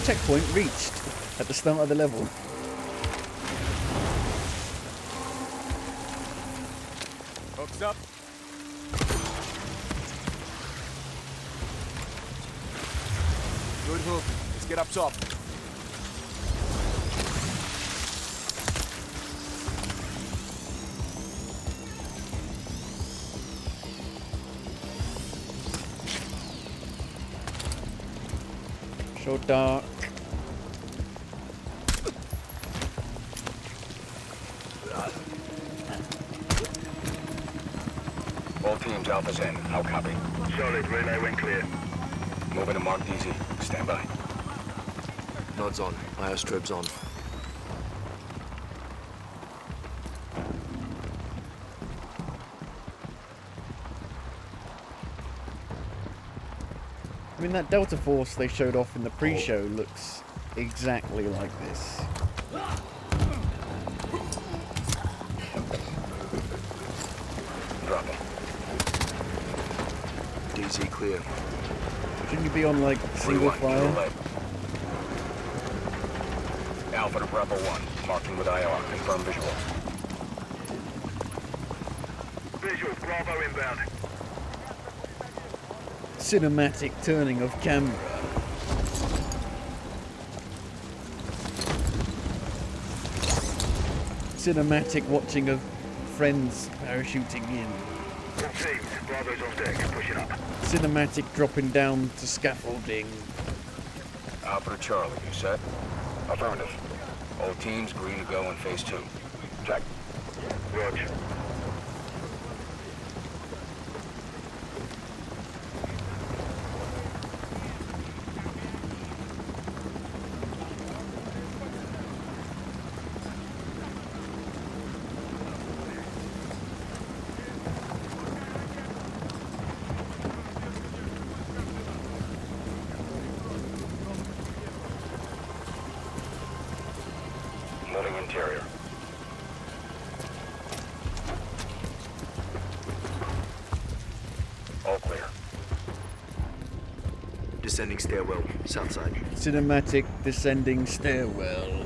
Checkpoint reached at the start of the level. Hooks up. Good hook. Let's get up top. So dark. All teams, Alpha's in. How copy? Solid. Relay went clear. Moving to Mark DZ. Stand by. Nods on. Iostrobes on. I mean, that Delta Force they showed off in the pre-show looks exactly like this. Drop him. DZ clear. Shouldn't you be on, like, single fire? Alpha to Bravo 1. Marking with IR. Confirm visual. Visual. Bravo inbound. Cinematic turning of camera. Cinematic watching of friends parachuting in. All teams. Bravo's on deck. Pushing up. Cinematic dropping down to scaffolding. Alpha to Charlie. You set? Affirmative. All teams green to go in phase 2. Check. Roger. Moving interior. All clear. Descending stairwell. South side. Cinematic descending stairwell.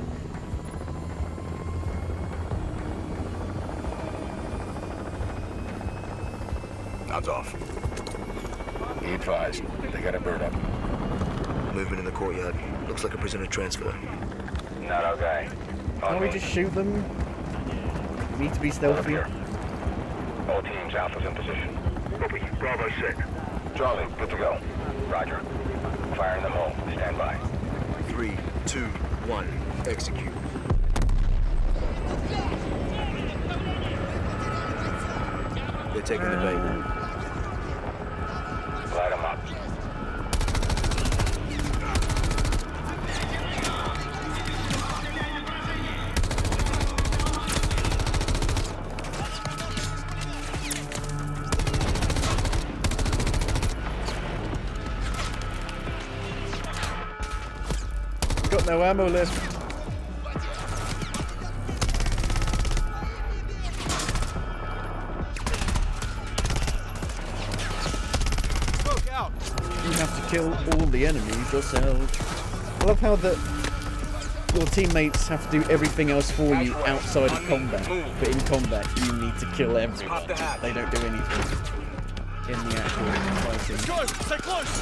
Nods off. Be advised. They got a bird up. movement in the courtyard. Looks like a prisoner transfer. Not our guy. Can't we just shoot them? We need to be stealthy. All teams, Alpha's in position. Copy. Bravo set. Charlie, good to go. Roger. Fire in the hole. Stand by. 3, 2, 1. Execute. They're taking the bait. Light them up. Got no ammo left. You have to kill all the enemies yourself. I love how your teammates have to do everything else for you outside of combat, but in combat you need to kill everyone. They don't do anything in the actual fighting. Stay close!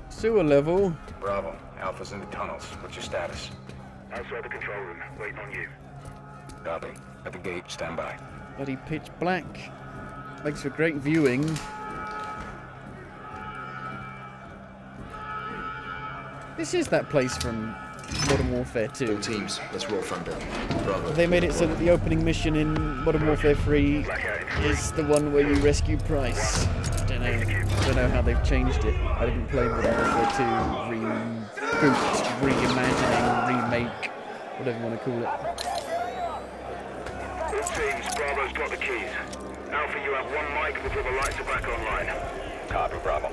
Sewer level. Bravo. Alpha's in the tunnels. What's your status? Outside the control room. Waiting on you. Copy. At the gate. Stand by. Bloody pitch black. Makes for great viewing. This is that place from Modern Warfare 2. Teams, let's roll from down. Bravo. They made it so that the opening mission in Modern Warfare 3 is the one where you rescue Price. Don't know how they've changed it. I didn't play Modern Warfare 2 reboot, reimagining, remake, whatever you want to call it. All teams, Bravo's got the keys. Alpha, you have one mic before the lights are back online. Copy, Bravo.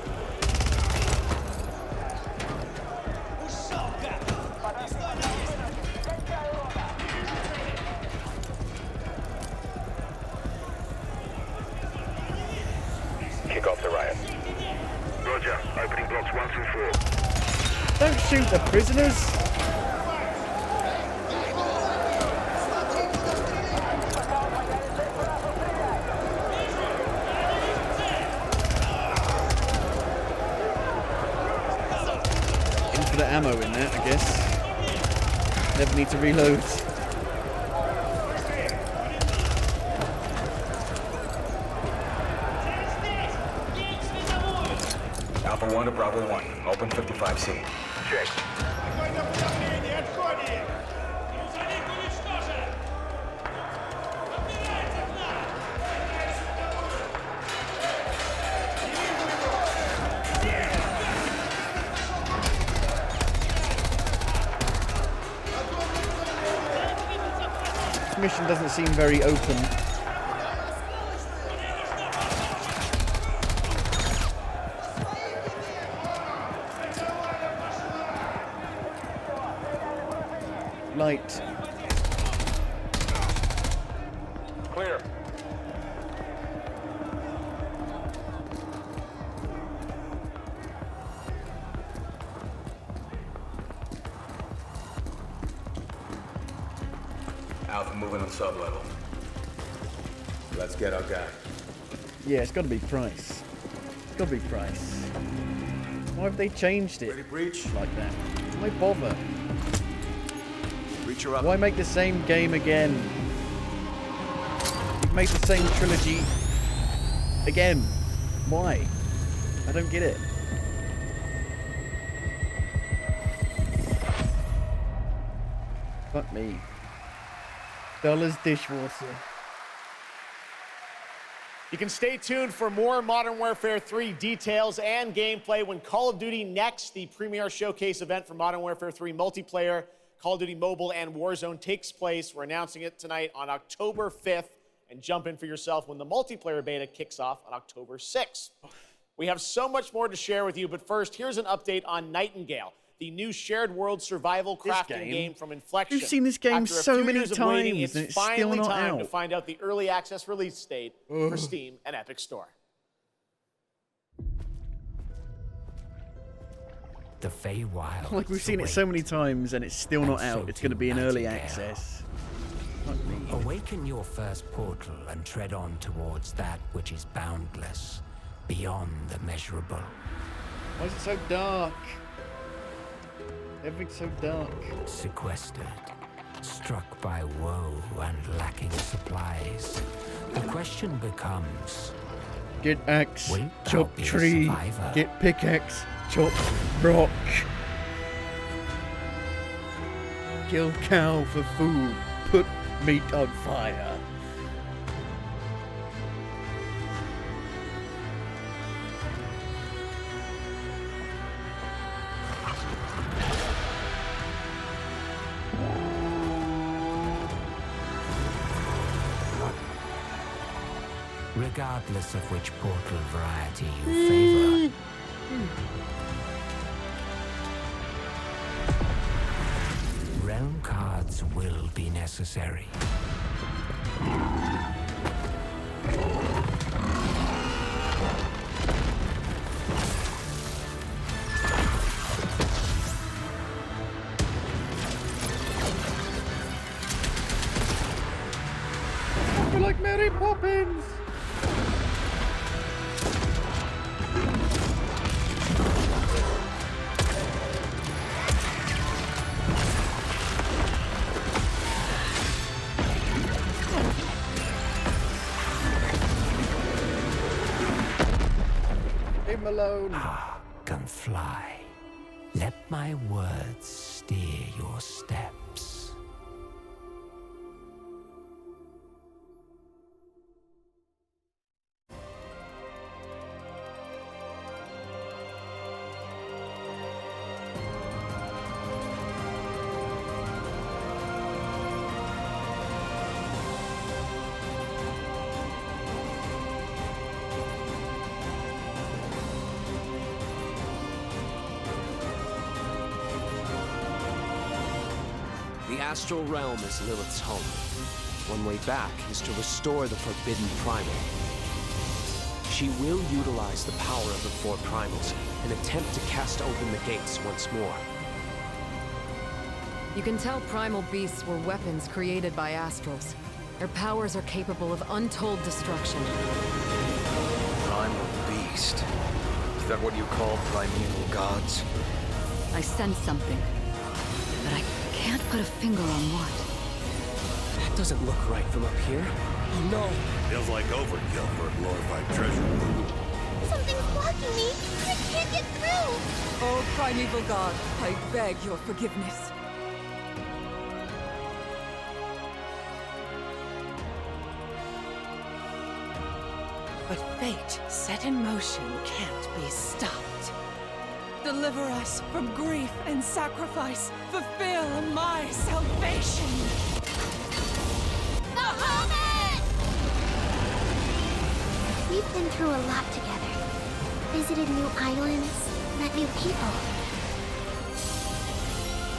Kick off the riot. Roger. Opening blocks 1 through 4. Don't shoot the prisoners! Infinite ammo in that, I guess. Never need to reload. Alpha 1 to Bravo 1. Open 55C. Check. This mission doesn't seem very open. Light. Clear. Alpha moving on sub-level. Let's get our guy. Yeah, it's got to be Price. It's got to be Price. Why have they changed it like that? Why bother? Why make the same game again? You've made the same trilogy again. Why? I don't get it. Fuck me. Dollars dishwater. You can stay tuned for more Modern Warfare 3 details and gameplay when Call of Duty Next, the premier showcase event for Modern Warfare 3 multiplayer, Call of Duty Mobile, and Warzone takes place. We're announcing it tonight on October 5th, and jump in for yourself when the multiplayer beta kicks off on October 6th. We have so much more to share with you, but first, here's an update on Nightingale, the new shared world survival crafting game from Inflection. We've seen this game After a so few many years of waiting, times, and it's it's still finally not time to out. find out the early access release date for Steam and Epic Store. The Feywild. Like, we've seen it so many times and it's still not out. It's going to be in early access. Awaken your first portal and tread on towards that which is boundless. beyond the measurable. Why is it so dark? Everything's so dark. Sequestered, struck by woe and lacking supplies. The question becomes... Get axe, Will chop thou be a tree. survivor? Get pickaxe, chop rock. Kill cow for food. Put meat on fire. Regardless of which portal variety you favor. Realm cards will be necessary. I feel like Mary Poppins. Leave him alone. Can fly. Let my words steer your steps. The astral realm is Lilith's home. One way back is to restore the forbidden primal. She will utilize the power of the four primals and attempt to cast open the gates once more. You can tell primal beasts were weapons created by astrals. Their powers are capable of untold destruction. Primal beast. Is that what you call primeval gods? I sense something, but I can't put a finger on what. That doesn't look right from up here. Oh no! Feels like overkill for a glorified treasure. Something's blocking me! I can't get through! Oh, primeval god, I beg your forgiveness. But fate set in motion can't be stopped. Deliver us from grief and sacrifice. Fulfill my salvation. The Hobbit! We've been through a lot together. Visited new islands, met new people.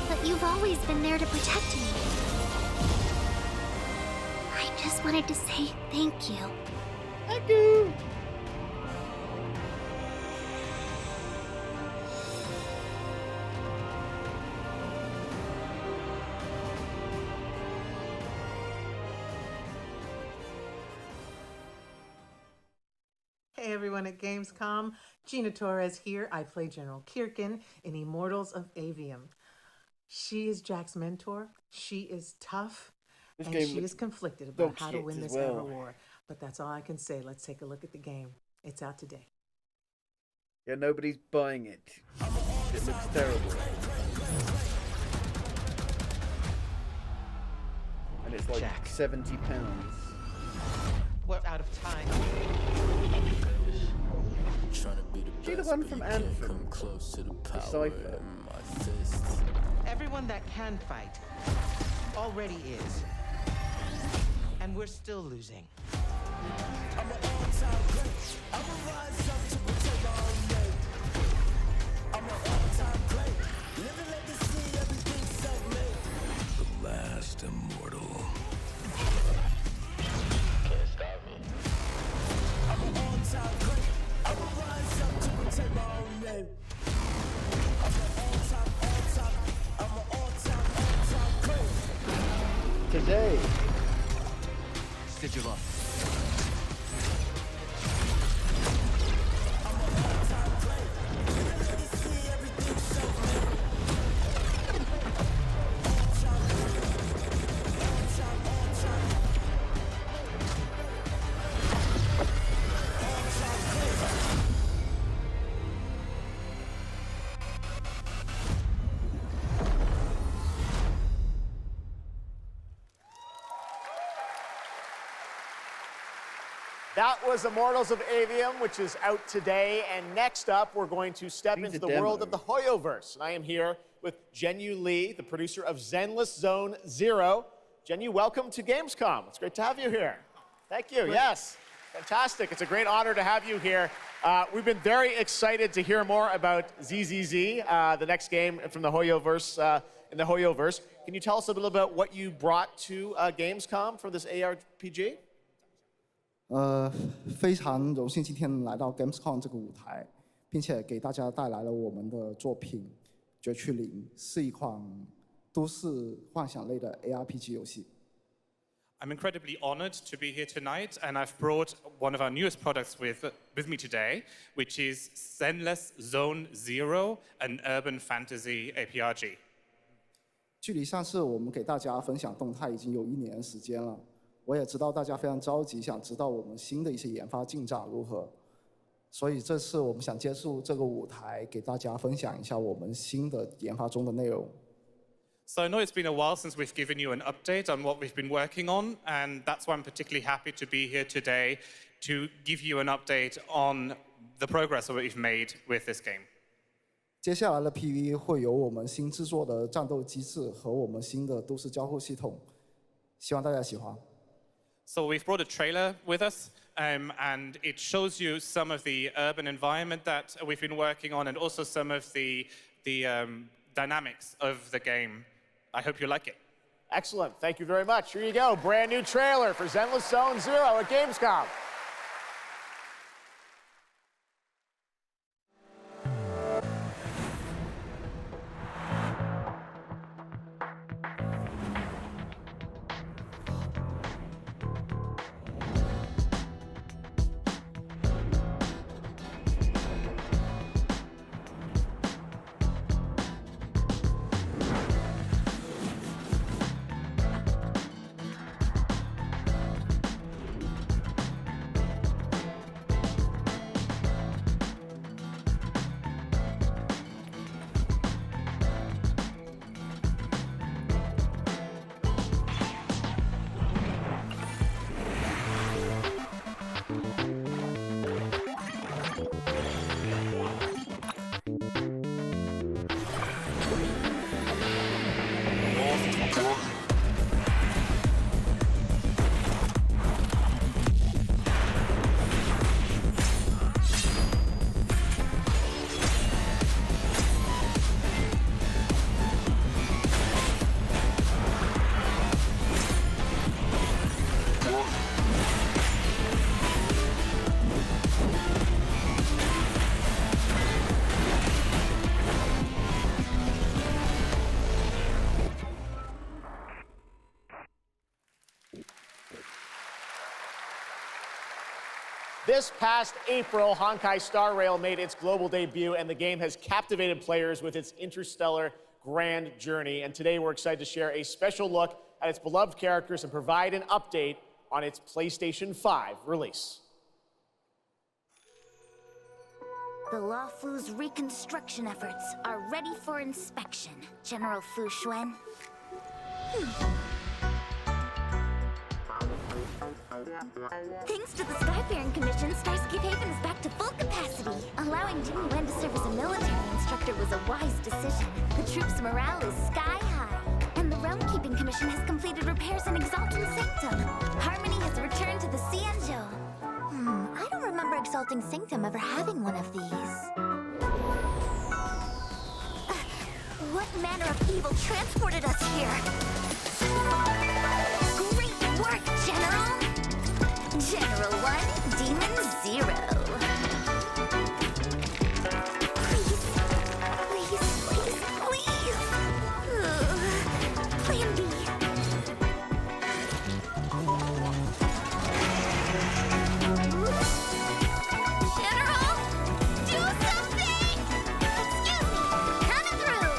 But you've always been there to protect me. I just wanted to say thank you. Thank you! Hey everyone at Gamescom, Gina Torres here. I play General Kirkin in Immortals of Avium. She is Jack's mentor. She is tough, This and game she looks is conflicted dog about how to shit win as this ever well. war. But that's all I can say. Let's take a look at the game. It's out today. Yeah, nobody's buying it. It looks terrible. And it's like Jack. £70. We're out of time. See the one from Anthem? The Cypher. Everyone that can fight already is. And we're still losing. The last immortal. Can't stop me. I'm an all-time great. I will rise up to protect my own name. I'm an all-time great. Today. Sigil up. That was Immortals of Avium, which is out today. And next up, we're going to step into the world of the Hoyoverse. And I am here with Jenyu Lee, the producer of Zenless Zone Zero. Jenyu, welcome to Gamescom. It's great to have you here. Thank you. Yes, fantastic. It's a great honor to have you here. We've been very excited to hear more about ZZZ, the next game from the Hoyoverse, in the Hoyoverse. Can you tell us a little about what you brought to Gamescom for this ARPG? 非常荣幸今天来到 Gamescom 这个舞台，并且给大家带来了我们的作品《绝区零》，是一款都市幻想类的 ARPG 游戏。I'm incredibly honored to be here tonight, and I've brought one of our newest products with me today, which is Zenless Zone Zero, an urban fantasy ARPG. 距离上次我们给大家分享动态已经有1年时间了。 我也知道大家非常着急，想知道我们新的一些研发进展如何，所以这次我们想借助这个舞台，给大家分享一下我们新的研发中的内容。So I know it's been a while since we've given you an update on what we've been working on, and that's why I'm particularly happy to be here today to give you an update on the progress that we've made with this game. 接下来的 PV 会有我们新制作的战斗机制和我们新的都市交互系统，希望大家喜欢。 So we've brought a trailer with us, and it shows you some of the urban environment that we've been working on, and also some of the dynamics of the game. I hope you like it. Excellent. Thank you very much. Here you go. Brand new trailer for Zenless Zone Zero at Gamescom. This past April, Honkai Star Rail made its global debut, and the game has captivated players with its interstellar grand journey. And today we're excited to share a special look at its beloved characters and provide an update on its PlayStation 5 release. The Law Fu's reconstruction efforts are ready for inspection, General Fu Xuan. Thanks to the Skyfaring Commission, Starscape Haven is back to full capacity. Allowing Jimmy Wen to serve as a military instructor was a wise decision. The troops' morale is sky high. And the Realm Keeping Commission has completed repairs in Exalting Sanctum. Harmony has returned to the Cianzhou. I don't remember Exalting Sanctum ever having one of these. What manner of evil transported us here? Great work, General! General 1, Demon 0. Please, please, please, please. Plan B. General, do something! Excuse me, coming through.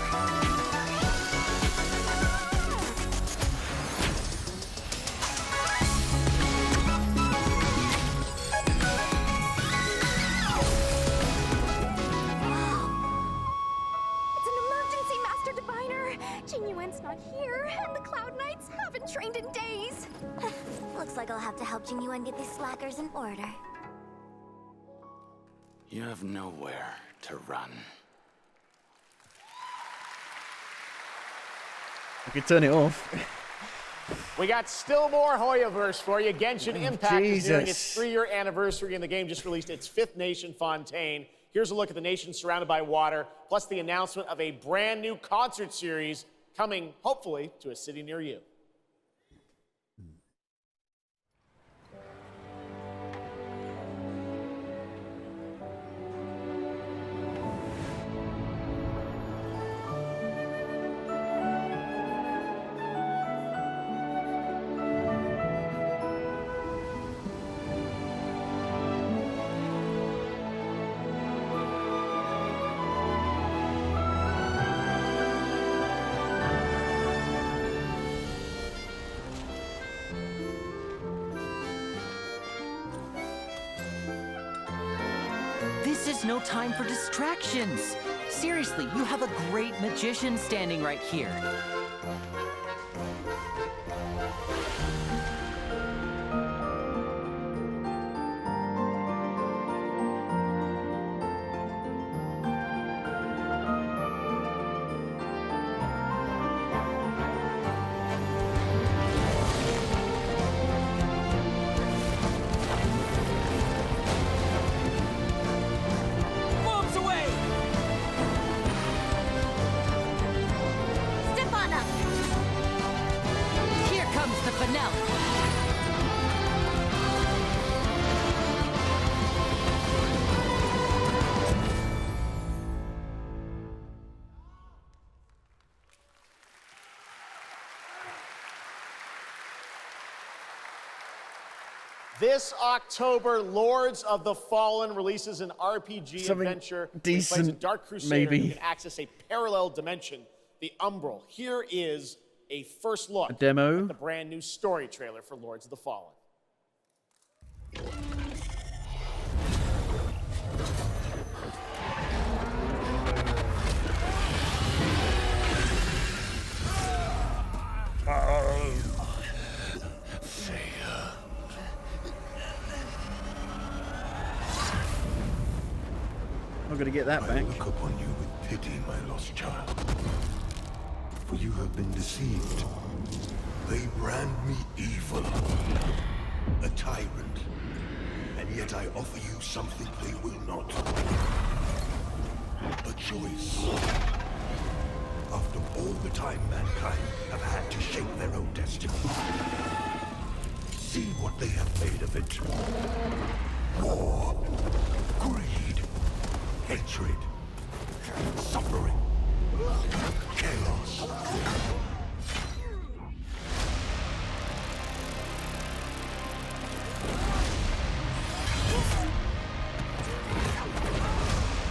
like I'll have to help Jingyuan get these slackers in order. You have nowhere to run. You could turn it off. We got still more Hoyoverse for you. Genshin Impact is nearing its Jesus. 3-year anniversary, and the game just released its 5th nation, Fontaine. Here's a look at the nation surrounded by water, plus the announcement of a brand new concert series coming, hopefully, to a city near you. This is no time for distractions. Seriously, you have a great magician standing right here. Moves away! Stefana! Here comes the finale. This October, Lords of the Fallen releases an RPG Something adventure. decent, Which plays a Dark Crusader maybe. who can access a parallel dimension, the Umbral. Here is a first look A demo. at the brand new story trailer for Lords of the Fallen. I'm gonna get that I back. look upon you with pity, my lost child. For you have been deceived. They brand me evil, a tyrant, and yet I offer you something they will not. A choice. After all the time mankind have had to shape their own destiny. See what they have made of it. War, greed, hatred, suffering, chaos.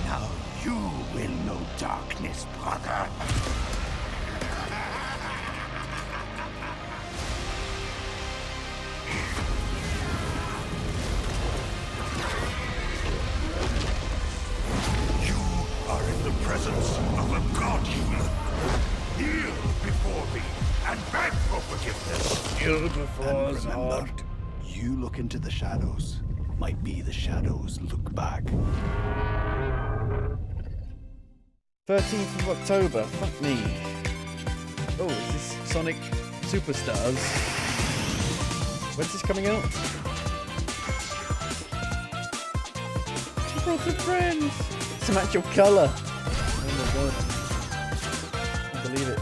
Now you will know darkness, brother. Are in the presence of a god human. Kneel before me and beg for forgiveness. Kneel before and remember, you look into the shadows. Might be the shadows look back. 13th of October. Fuck me. Oh, is this Sonic Superstars? When's this coming out? You brought some friends. Some actual colour. Oh my god. I can't believe it.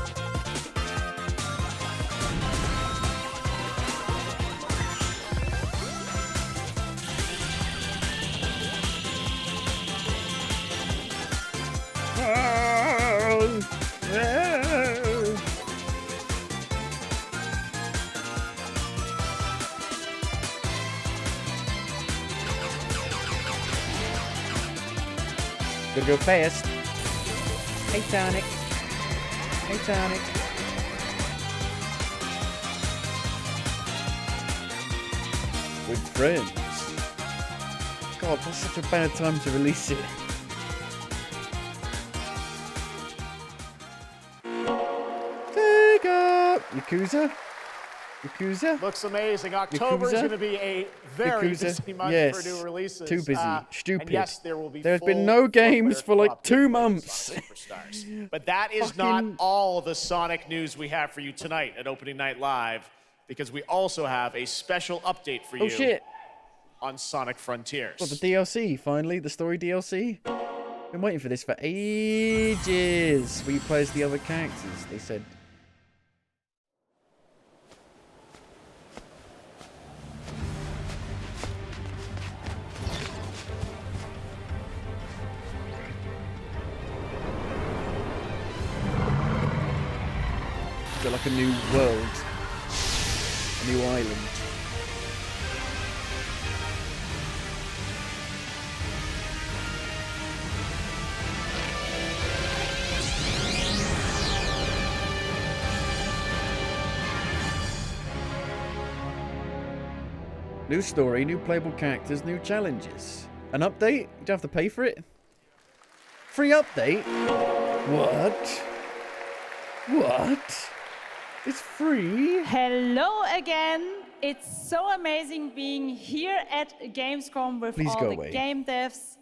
Gotta go fast. Hey, Sonic. Hey, Sonic. With friends. God, that's such a bad time to release it. Take up, Yakuza. Yakuza? Looks amazing. October is Yakuza? going to be a very Yakuza? busy month Yes. for new releases. Too busy. And Stupid. yes, there will be There's been full no games four-player for like co-op 2 gameplay with months. Sonic Superstars. But that is not all the Sonic news we have for you tonight at Opening Night Live, because we also have a special update for you. Oh shit. On Sonic Frontiers. What, the DLC, finally? The story DLC? Been waiting for this for ages. Where you play as the other characters, they said. Got like a new world. A new island. New story, new playable characters, new challenges. An update? You don't have to pay for it? Free update? What? What? It's free? Hello again. It's so amazing being here at Gamescom with Please all go the away. game devs,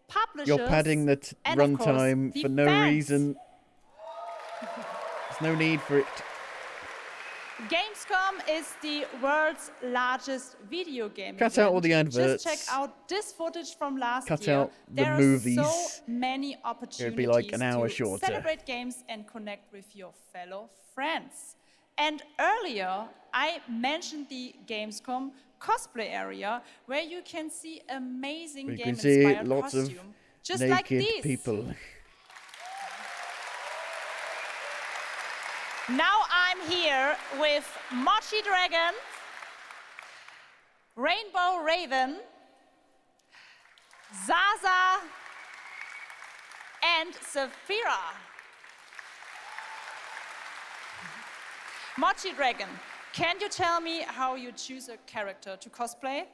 publishers, You're padding the and of course, runtime the for no fans. reason. There's no need for it. Gamescom is the world's largest video game Cut event. out all the adverts. Just check out this footage from last Cut year. out the there movies. are so many opportunities It'd be like an hour to shorter. celebrate games and connect with your fellow friends. And earlier, I mentioned the Gamescom cosplay area, where you can see amazing You can see game-inspired lots of costume, just like naked these. people. Now I'm here with Mochi Dragon, Rainbow Raven, Zaza, and Saphira. Mochi Dragon, can you tell me how you choose a character to cosplay?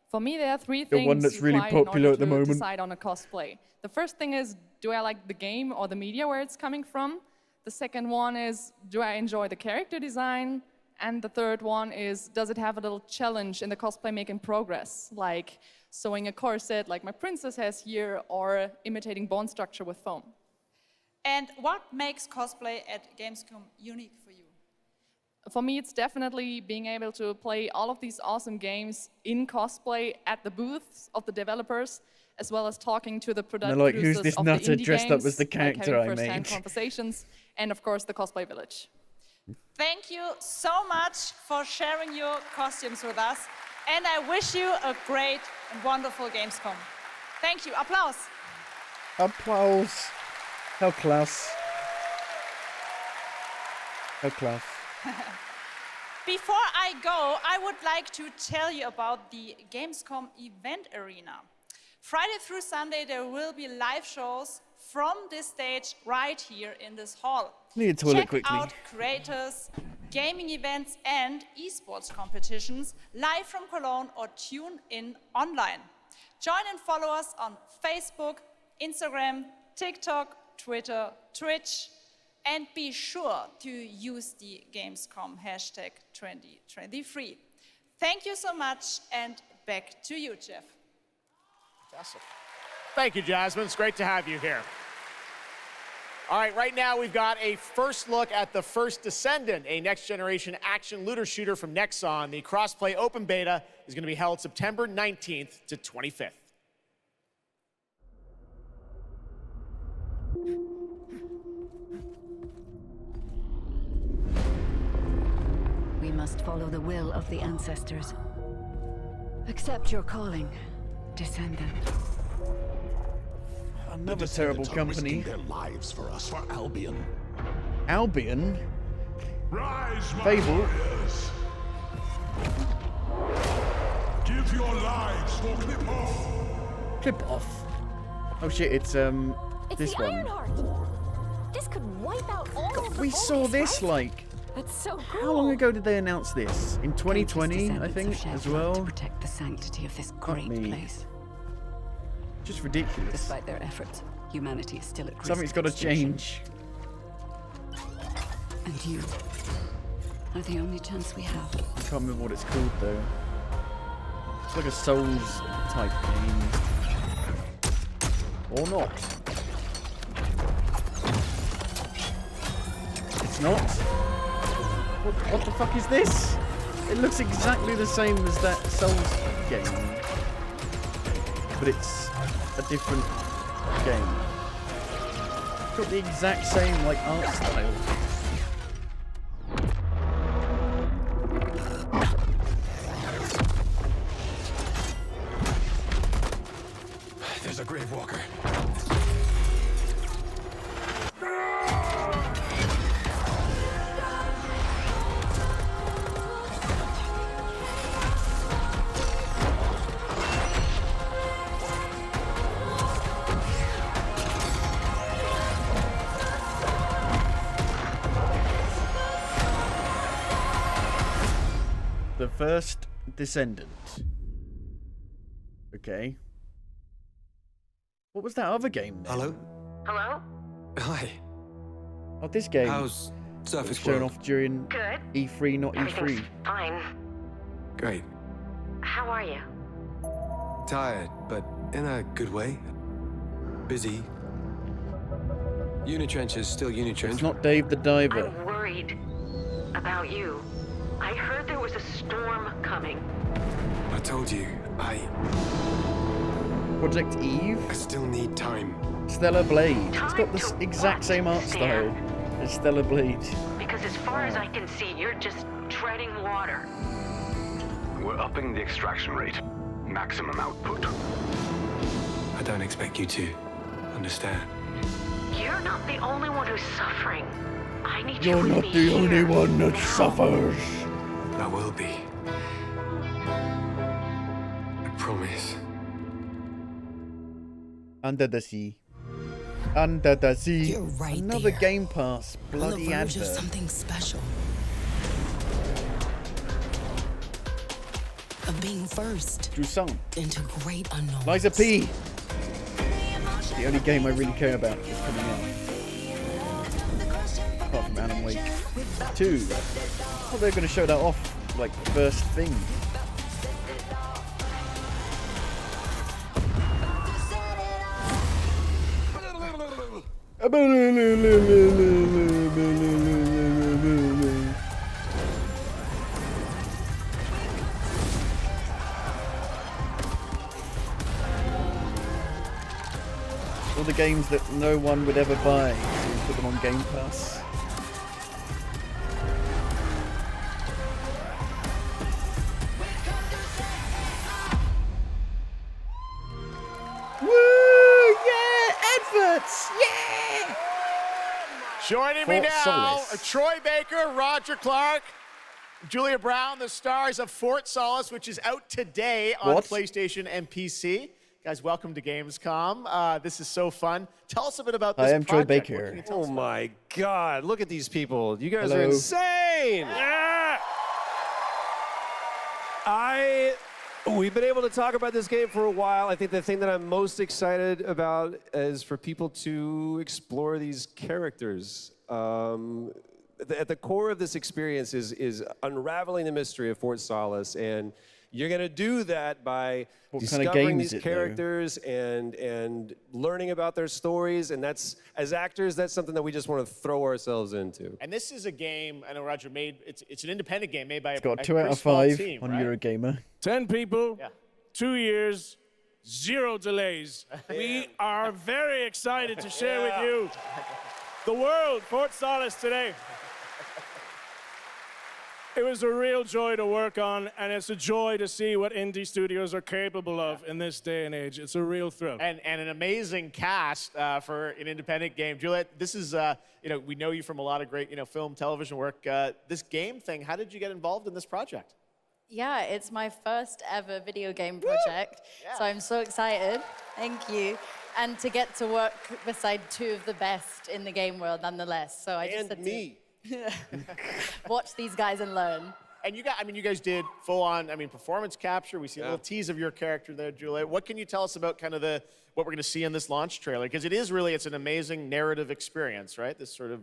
For me, there are three The things one that's really required in popular order at the to moment. decide on a cosplay. The first thing is, do I like the game or the media where it's coming from? The second one is, do I enjoy the character design? And the third one is, does it have a little challenge in the cosplay making progress? Like sewing a corset like my princess has here, or imitating bone structure with foam. And what makes cosplay at Gamescom unique for you? For me, it's definitely being able to play all of these awesome games in cosplay at the booths of the developers, as well as talking to the they're like, producers who's this of the nutter indie dressed up games, as the character like I having first-hand made? conversations, and of course the cosplay village. Thank you so much for sharing your costumes with us, and I wish you a great and wonderful Gamescom. Thank you. Applause. Applause. How class. How class. Before I go, I would like to tell you about the Gamescom event arena. Friday through Sunday, there will be live shows from this stage right here in this hall. Need a toilet Check quickly. out creators, gaming events, and esports competitions live from Cologne, or tune in online. Join and follow us on Facebook, Instagram, TikTok, Twitter, Twitch, and be sure to use the Gamescom hashtag 2023. Thank you so much, and back to you, Jeff. Fantastic. Thank you, Jasmine. It's great to have you here. All right, right now we've got a first look at the First Descendant, a next-generation action looter shooter from Nexon. The crossplay open beta is going to be held September 19th to 25th. We must follow the will of the ancestors. Accept your calling, Descendant. Another terrible company. Their lives for us, for Albion. Albion? Rise, my Fable? warriors. Give your lives for Clip Off. Clip off. Oh shit, it's It's this the one. Ironheart. This could wipe out all of the We saw Vulgus, this right? like That's so cool. how long ago did they announce this? In 2020, I think, as well. To protect the sanctity of this great me. place. Just ridiculous. Despite their efforts, humanity is still at risk. Something's of got to extinction. change. And you are the only chance we have. I can't remember what it's called though. It's like a Souls type game. Or not. It's not? What the fuck is this? It looks exactly the same as that Souls game. But it's a different game. It's got the exact same like art style. There's a grave walker. The first descendant. Okay. What was that other game then? Hello? Hello? Hi. Oh, this game. How's was Surface shown World? off during Good. E3, not Everything's E3. fine. Great. How are you? Tired, but in a good way. Busy. Unitrench is still Unitrench. It's not Dave the Diver. I'm worried about you. I heard there was a storm coming. I told you, Project Eve? I still need time. Stellar Blade. It's got the exact same art style as Stellar Blade. Because as far as I can see, you're just treading water. We're upping the extraction rate. Maximum output. I don't expect you to understand. You're not the only one who's suffering. I need you You're with not me the only here. one that suffers. I will be. I promise. Under the Sea. Under the Sea. You're right Another there. Game Pass. On the Bloody verge of advert. something special. Of being first Jusant. into great unknowns. Liza P. The only game I really care about is coming out. Apart from Alan Wake 2. Well, they're going to show that off like first thing. All the games that no one would ever buy, so we put them on Game Pass. Woo! Yeah! Adverts! Yeah! Joining me Fort now, Solace. Troy Baker, Roger Clark, Julia Brown, the stars of Fort Solace, which is out today on What? PlayStation and PC. Guys, welcome to Gamescom. This is so fun. Tell us a bit about this I am Troy project. Baker. What can you tell Oh us about my God, look at these people. You guys are Hello. insane. We've been able to talk about this game for a while. I think the thing that I'm most excited about is for people to explore these characters. At the core of this experience is unraveling the mystery of Fort Solace, and you're going to do that by What kind of discovering game these is it, though? characters and learning about their stories. And that's, as actors, that's something that we just want to throw ourselves into. And this is a game, I know Roger made, it's an independent game made by It's got a 2 out pretty of small 5 team, on right? Eurogamer. 10 people, 2 years, 0 delays. We are very excited to share with you the world, Fort Solace today. It was a real joy to work on, and it's a joy to see what indie studios are capable of in this day and age. It's a real thrill. And an amazing cast for an independent game. Juliet, this is, we know you from a lot of great, film, television work. This game thing, how did you get involved in this project? Yeah, it's my first ever video game project, so I'm so excited. Thank you. And to get to work beside 2 of the best in the game world nonetheless. So I just And had me. to watch these guys and learn. And you guys did full on, performance capture. We see a little tease of your character there, Julia. What can you tell us about kind of what we're going to see in this launch trailer? Because it's an amazing narrative experience, right? This sort of,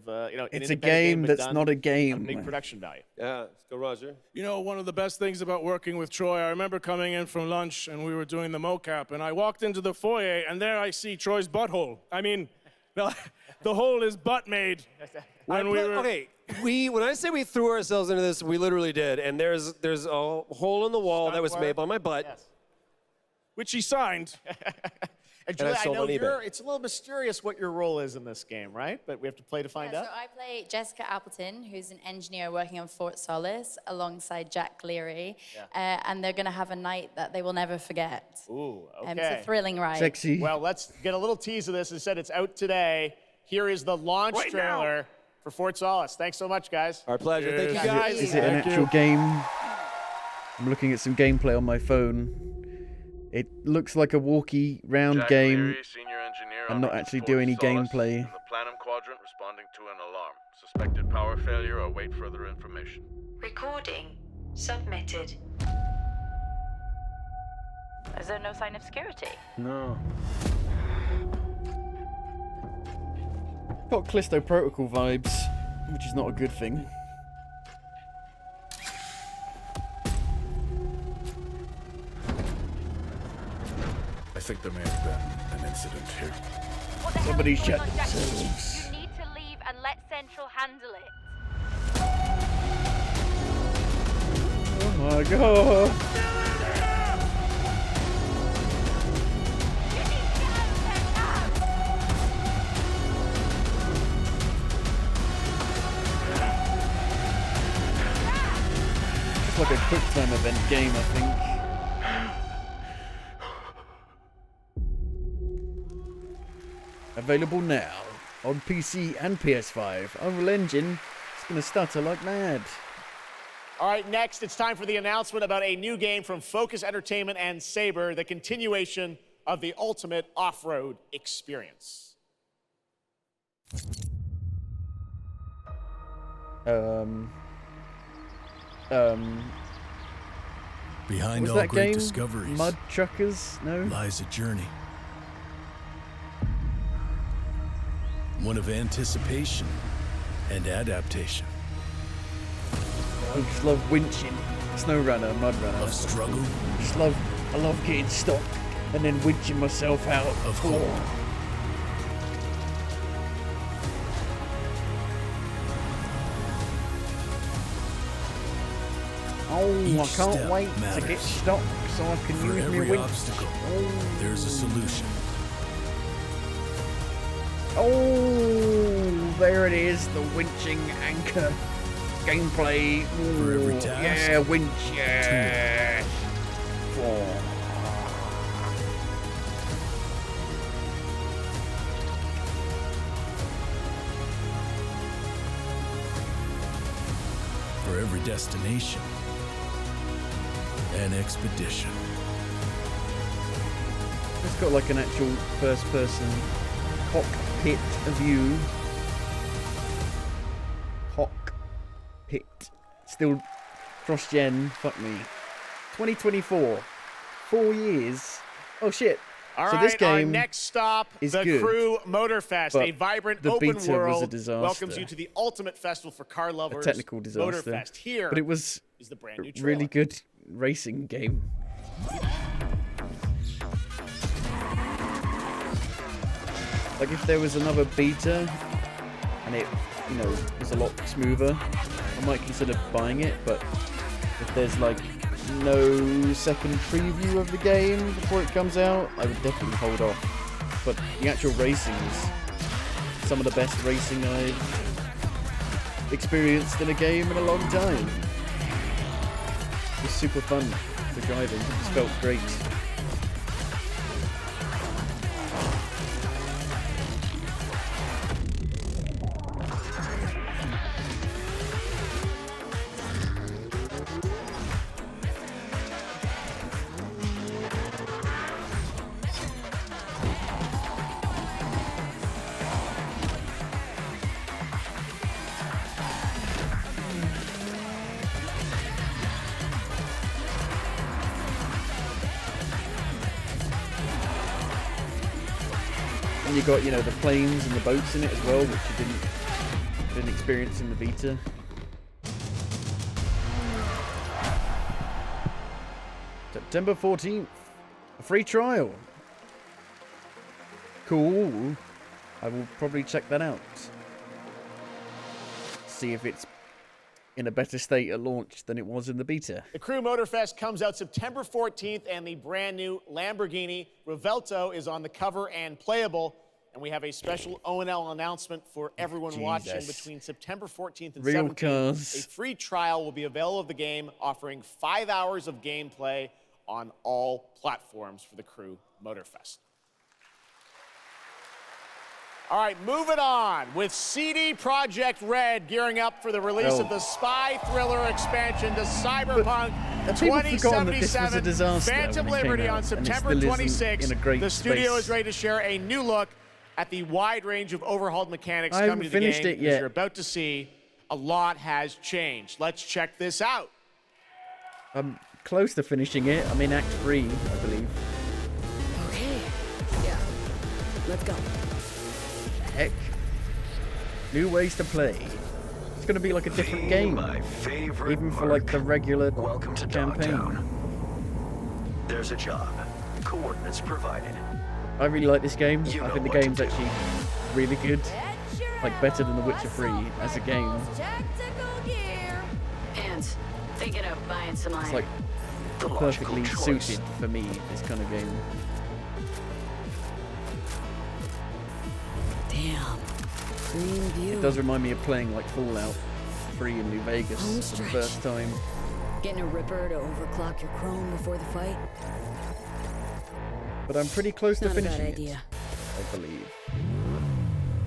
it's a game that's not a game. Big production value. Yeah, let's go, Roger. You know, one of the best things about working with Troy, I remember coming in from lunch and we were doing the mocap, and I walked into the foyer and there I see Troy's butthole. I mean, the hole is butt made. Okay, when I say we threw ourselves into this, we literally did. And there's a hole in the wall that was made by my butt. Yes. Which he signed. And Julia, I know it's a little mysterious what your role is in this game, right? But we have to play to find out. So I play Jessica Appleton, who's an engineer working on Fort Solis alongside Jack Leary. And they're going to have a night that they will never forget. Ooh, okay. It's a thrilling ride. Sexy. Well, let's get a little tease of this. It said it's out today. Here is the launch trailer for Fort Solis. Thanks so much, guys. Our pleasure. Thank you, guys. Is it an actual game? I'm looking at some gameplay on my phone. It looks like a walkie round game. Leary, senior engineer I'm not on actually Fort doing any Solis gameplay. in the Planum Quadrant, responding to an alarm. Suspected power failure. Await further information. Recording submitted. Is there no sign of security? No. Got Callisto Protocol vibes, which is not a good thing. I think there may have been an incident here. Somebody shut themselves. You need to leave and let Central handle it. Oh my god. It's like a quick time event game, I think. Available now on PC and PS5. Unreal Engine is going to stutter like mad. All right, next, it's time for the announcement about a new game from Focus Entertainment and Saber, the continuation of the ultimate off-road experience. Behind was all that great game? discoveries Mud Truckers? No? lies a journey. One of anticipation and adaptation. I just love winching. Snow runner, mud runner. Of struggle. I love getting stuck and then winching myself out. Of horror. Oh, I can't wait to matters. get stuck so I can For use my every winch. obstacle, there's a solution. Oh, there it is, the winching anchor gameplay. For every Ooh, task, yeah, winch, yeah. For every destination, an expedition. It's got like an actual first-person cockpit view. Cockpit. Still cross-gen. Fuck me. 2024. 4 years. Oh shit. All so right, this game our next stop, is the good, Crew Motorfest, but a vibrant the open beta world, was a disaster. welcomes you to the ultimate festival for car lovers, a technical disaster. Motorfest. Here but it was is the brand new a trailer. really good racing game. Like if there was another beta and it, was a lot smoother, I might consider buying it, but if there's like no second preview of the game before it comes out, I would definitely hold off. But the actual racing is some of the best racing I've experienced in a game in a long time. It was super fun for driving, it just felt great. And you got, you know, the planes and the boats in it as well, which you didn't experience in the beta. September 14th, a free trial. Cool. I will probably check that out. See if it's in a better state at launch than it was in the beta. The Crew Motorfest comes out September 14th, and the brand new Lamborghini Revuelto is on the cover and playable. And we have a special ONL announcement for everyone watching between September 14th and Real 17th. cars. A free trial will be available of the game, offering 5 hours of gameplay on all platforms for the Crew Motorfest. All right, moving on with CD Projekt Red gearing up for the release of the spy thriller expansion to Cyberpunk 2077, Phantom Liberty on September 26th. The studio is ready to share a new look at the wide range of overhauled mechanics coming to the game. As you're about to see, a lot has changed. Let's check this out. I'm close to finishing it. I'm in Act 3, I believe. Okay. Yeah. Let's go. Heck. New ways to play. It's going to be like a different game. My favorite even for like the regular Welcome to campaign. Dogtown. There's a job. Coordinates provided. I really like this game. You I know think the what to game's do. actually really good. Like better than The Witcher 3 as a game. Hands, thinking of buying some It's iron. like perfectly suited for me, this kind of game. Damn. Green view. It does remind me of playing like Fallout 3 in New Vegas Home for the stretch. first time. Getting a ripper to overclock your chrome before the fight. But I'm pretty close to Not a bad finishing it, idea. I believe.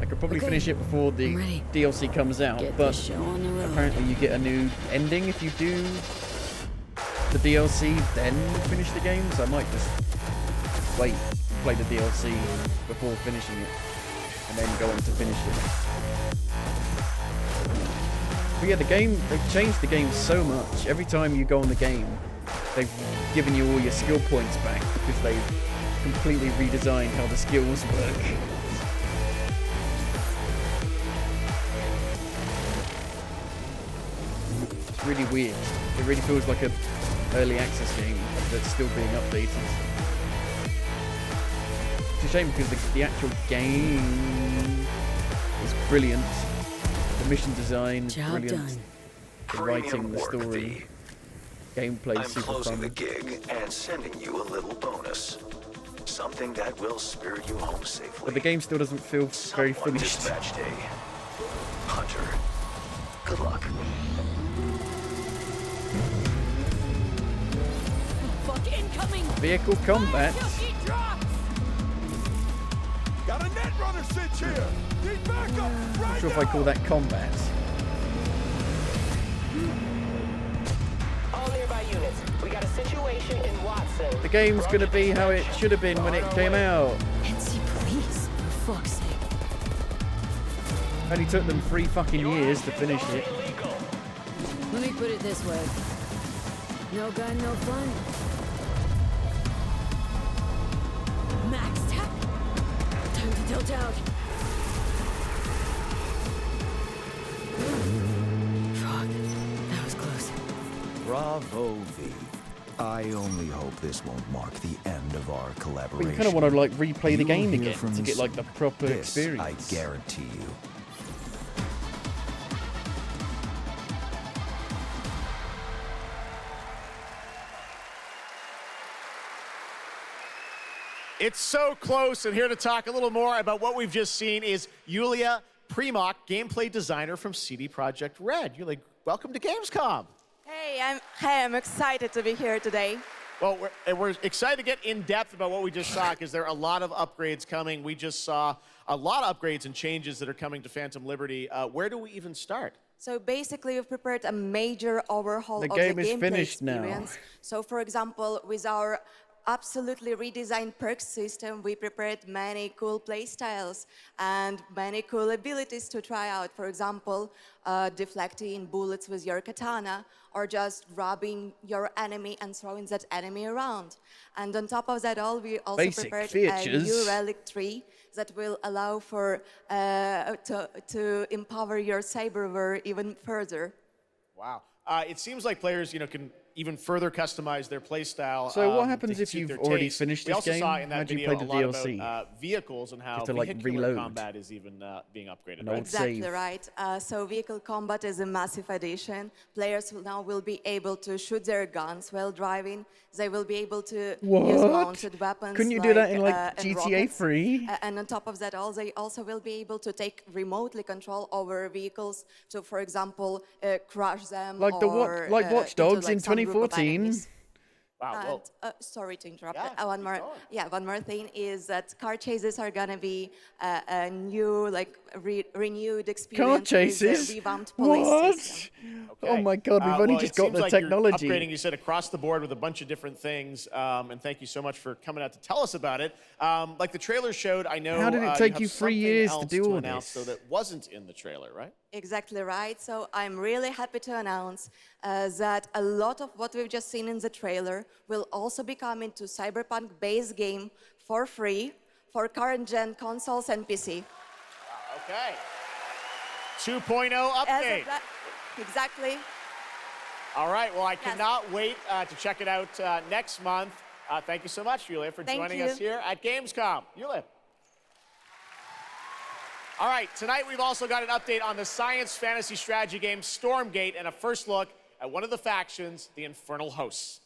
I could probably Okay, finish it before the I'm ready. DLC comes out, Get but this show on the road. apparently you get a new ending if you do the DLC, then finish the game, so I might just wait, play the DLC before finishing it, and then go on to finish it. But yeah, the game, they've changed the game so much. Every time you go on the game, they've given you all your skill points back because they've completely redesigned how the skills work. It's really weird. It really feels like a early access game that's still being updated. It's a shame because the actual game is brilliant. The mission design, Job brilliant. done. The writing, the story, gameplay, I'm super closing fun. the gig and sending you a little bonus. Something that will spirit you home safely. But the game still doesn't feel very Someone finished. dispatched a hunter. Good luck. Fuck incoming! Vehicle combat. Got a net runner sitch here. Need backup I'm not right sure if I call that combat. All nearby units. We got a situation in Watson. The game's gonna be how it should have been when it came out. NC police, for fuck's sake. Only took them 3 fucking years to finish it. Let me put it this way. No gun, no fun. Max tech. Time to tilt out. Fuck. That was close. Bravo, V. I only hope this won't mark the end of our But collaboration. you kind of want to like replay the You'll game hear again from to get like the proper this, experience. I guarantee you. It's so close, and here to talk a little more about what we've just seen is Yulia Primok, gameplay designer from CD Projekt Red. You're like, welcome to Gamescom. Hey, I'm excited to be here today. Well, we're excited to get in depth about what we just saw because there are a lot of upgrades coming. We just saw a lot of upgrades and changes that are coming to Phantom Liberty. Where do we even start? So basically, we've prepared a major overhaul The of game the is gameplay finished now. experience. So for example, with our absolutely redesigned perks system, we prepared many cool playstyles and many cool abilities to try out. For example, deflecting bullets with your katana, or just grabbing your enemy and throwing that enemy around. And on top of that all, we also prepared a new relic tree that will allow for to empower your cyberware even further. Wow. It seems like players, can even further customize their playstyle. So what happens if you've already finished this game? We also saw in that How do you video play a the lot DLC? about vehicles and how to, like, vehicular reload. combat is even being upgraded. Right? Exactly right. So vehicle combat is a massive addition. Players will be able to shoot their guns while driving. They will be able to use mounted weapons. Couldn't you do that in like and GTA rockets. 3? And on top of that, they also will be able to take remotely control over vehicles to, for example, crush them. Like or, Watch Dogs into, in some group of 2014. enemies. Wow. And, sorry to interrupt. Yeah, One more thing is that car chases are gonna be a new, renewed experience. Car chases? With a revamped police system. Oh my God, we've only just got the technology. You're upgrading, you said, across the board with a bunch of different things. And thank you so much for coming out to tell us about it. Like the trailer showed, I know. How did it take you have 3 years to something do else all announce, this? So that wasn't in the trailer, right? Exactly right. So I'm really happy to announce that a lot of what we've just seen in the trailer will also be coming to Cyberpunk base game for free for current gen consoles and PC. Okay. 2.0 update. Exactly. All right. Well, I cannot wait to check it out next month. Thank you so much, Yulia, for joining us here at Gamescom. Yulia. All right, tonight we've also got an update on the science fantasy strategy game Stormgate and a first look at one of the factions, the Infernal Hosts.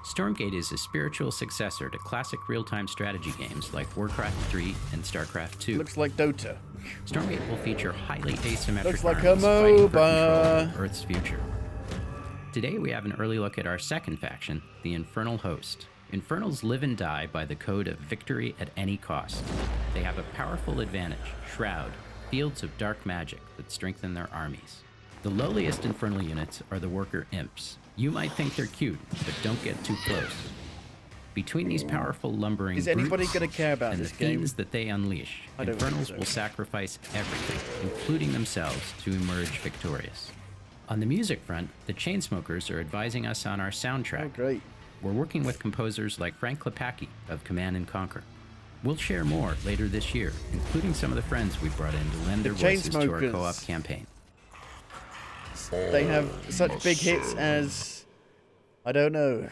Stormgate is a spiritual successor to classic real-time strategy games like Warcraft 3 and StarCraft 2. Looks like Dota. Stormgate will feature highly asymmetric Looks like armies a fighting for MOBA. control of Earth's future. Today we have an early look at our second faction, the Infernal Host. Infernals live and die by the code of victory at any cost. They have a powerful advantage, Shroud, fields of dark magic that strengthen their armies. The lowliest Infernal units are the worker imps. You might think they're cute, but don't get too close. Between these powerful lumbering Is anybody brutes gonna care about and this the game? fiends that they unleash, I don't think Infernals so. will sacrifice everything, including themselves, to emerge victorious. On the music front, the Chainsmokers are advising us on our soundtrack. Oh, great. We're working with composers like Frank Klepacki of Command & Conquer. We'll share more later this year, including some of the friends we've brought in to lend their voices to our Chainsmokers. co-op campaign. They have such big hits as I don't know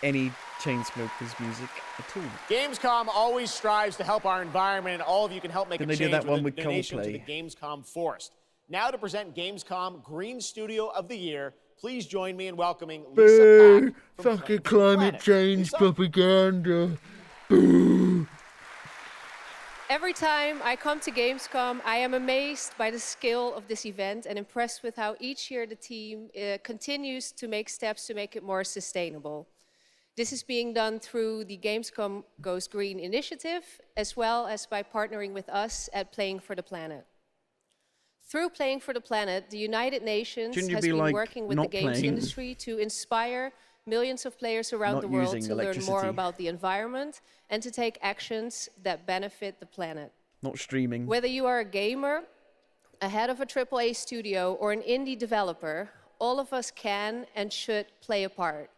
any Chainsmokers music at all. Gamescom always strives to help our environment, and all of you can help make Didn't a they do change that one with a with donation to Coldplay? the Gamescom Forest. Now to present Gamescom Green Studio of the Year, please join me in welcoming Lisa Boo! Pack from Fucking Planet climate change Lisa? propaganda. Boo! Every time I come to Gamescom, I am amazed by the scale of this event and impressed with how each year the team continues to make steps to make it more sustainable. This is being done through the Gamescom Goes Green initiative, as well as by partnering with us at Playing for the Planet. Through Playing for the Planet, the United Nations Shouldn't you has be, been like, working with the not games playing? industry to inspire millions of players around Not the world using to learn more electricity. about the environment and to take actions that benefit the planet. Not streaming. Whether you are a gamer, a head of a AAA studio, or an indie developer, all of us can and should play a part.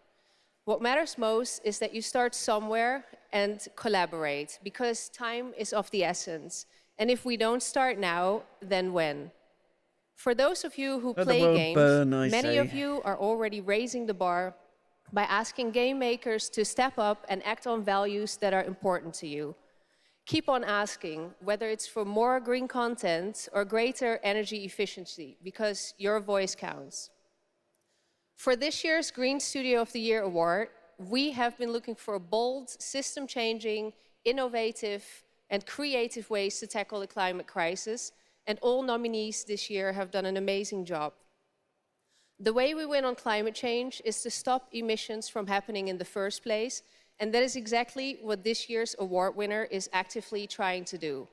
What matters most is that you start somewhere and collaborate, because time is of the essence. And if we don't start now, then when? For those of you who Let the play world games, burn, I many say. of you are already raising the bar by asking game makers to step up and act on values that are important to you. Keep on asking, whether it's for more green content or greater energy efficiency, because your voice counts. For this year's Green Studio of the Year award, we have been looking for bold, system-changing, innovative, and creative ways to tackle the climate crisis, and all nominees this year have done an amazing job. The way we win on climate change is to stop emissions from happening in the first place, and that is exactly what this year's award winner is actively trying to do.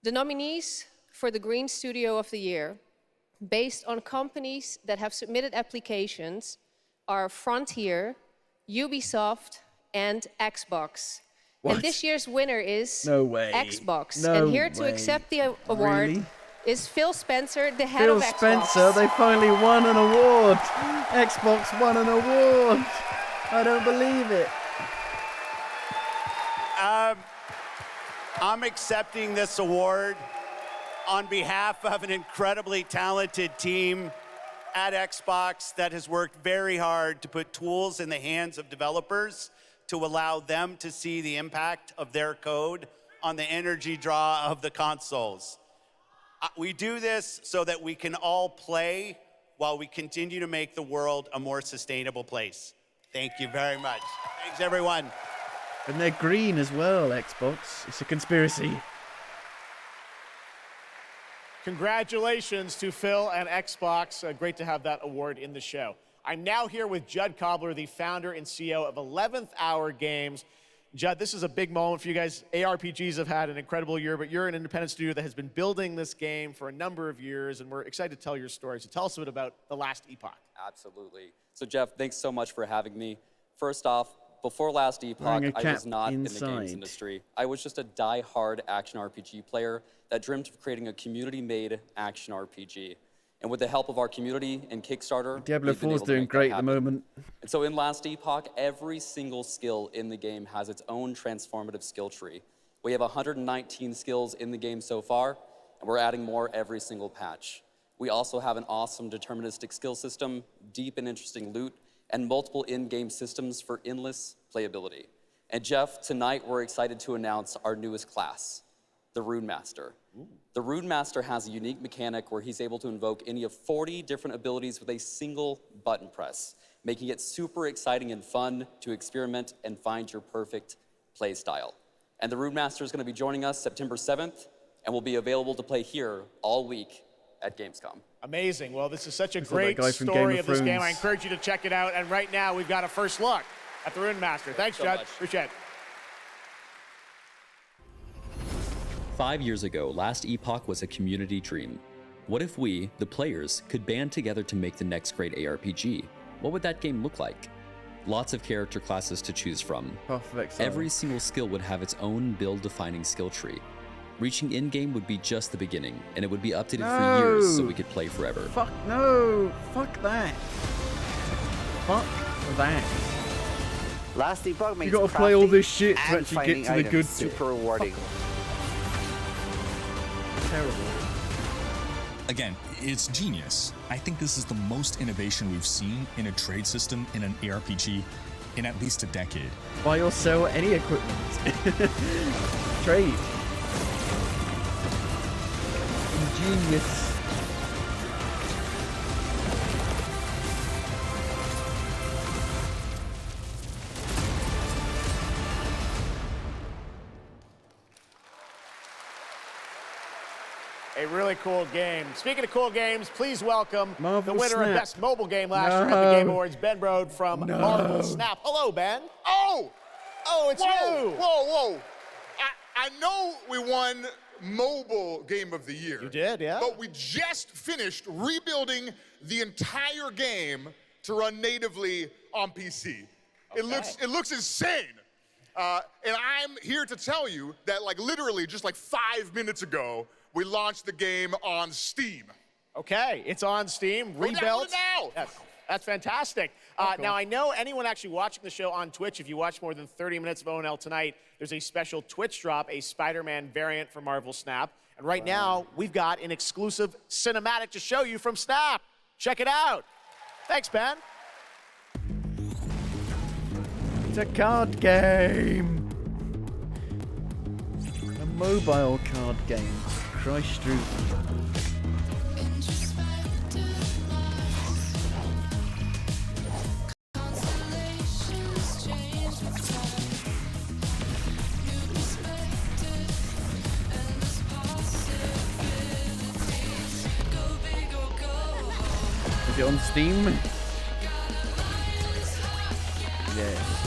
The nominees for the Green Studio of the Year, based on companies that have submitted applications, are Frontier, Ubisoft, and Xbox. What? And this year's winner is No way. Xbox. No and here to way. accept the award Really? is Phil Spencer, the head Phil of Xbox. Spencer, they finally won an award. Xbox won an award. I don't believe it. I'm accepting this award on behalf of an incredibly talented team at Xbox that has worked very hard to put tools in the hands of developers to allow them to see the impact of their code on the energy draw of the consoles. We do this so that we can all play while we continue to make the world a more sustainable place. Thank you very much. Thanks, everyone. And they're green as well, Xbox. It's a conspiracy. Congratulations to Phil and Xbox. Great to have that award in the show. I'm now here with Judd Cobbler, the founder and CEO of 11th Hour Games. Judd, this is a big moment for you guys. ARPGs have had an incredible year, but you're an independent studio that has been building this game for a number of years, and we're excited to tell your story. So tell us a bit about The Last Epoch. Absolutely. So Jeff, thanks so much for having me. First off, before Last Epoch, I was not in the games industry. I was just a die-hard action RPG player that dreamt of creating a community-made action RPG. And with the help of our community and Kickstarter, Diablo 4 is doing great at the moment. And so in Last Epoch, every single skill in the game has its own transformative skill tree. We have 119 skills in the game so far, and we're adding more every single patch. We also have an awesome deterministic skill system, deep and interesting loot, and multiple in-game systems for endless playability. And Jeff, tonight we're excited to announce our newest class, the Rune Master. The Rune Master has a unique mechanic where he's able to invoke any of 40 different abilities with a single button press, making it super exciting and fun to experiment and find your perfect play style. And the Rune Master is going to be joining us September 7th and will be available to play here all week at Gamescom. Amazing. Well, this is such a great story of this game. I encourage you to check it out. And right now, we've got a first look at the Rune Master. Thanks, Judd. Appreciate it. 5 years ago, Last Epoch was a community dream. What if we, the players, could band together to make the next great ARPG? What would that game look like? Lots of character classes to choose from. Every single skill would have its own build-defining skill tree. Reaching in-game would be just the beginning, and it would be updated for years so we could play forever. Fuck no! Fuck that! Fuck that! Last Epoch makes You gotta play all this shit to and actually get to the finding good items super rewarding. Terrible. Again, it's genius. I think this is the most innovation we've seen in a trade system in an ARPG in at least a decade. Buy or sell any equipment. Trade. Ingenious. A really cool game. Speaking of cool games, please welcome Marvel the winner Snap. of Best Mobile Game last year at the Game Awards, Ben Brode from Marvel Snap. Hello, Ben. Oh! Oh, it's whoa, you! Whoa! I know we won Mobile Game of the Year. You did, yeah. But we just finished rebuilding the entire game to run natively on PC. Okay. It looks insane. And I'm here to tell you that literally just 5 minutes ago, we launched the game on Steam. Okay, it's on Steam, rebuilt. Download it now. Yes, that's fantastic. Now, I know anyone actually watching the show on Twitch, if you watch more than 30 minutes of ONL tonight, there's a special Twitch drop, a Spider-Man variant for Marvel Snap. And right now, we've got an exclusive cinematic to show you from Snap. Check it out. Thanks, Ben. It's a card game. A mobile card game. Christ Drew. Is it on Steam? Yes.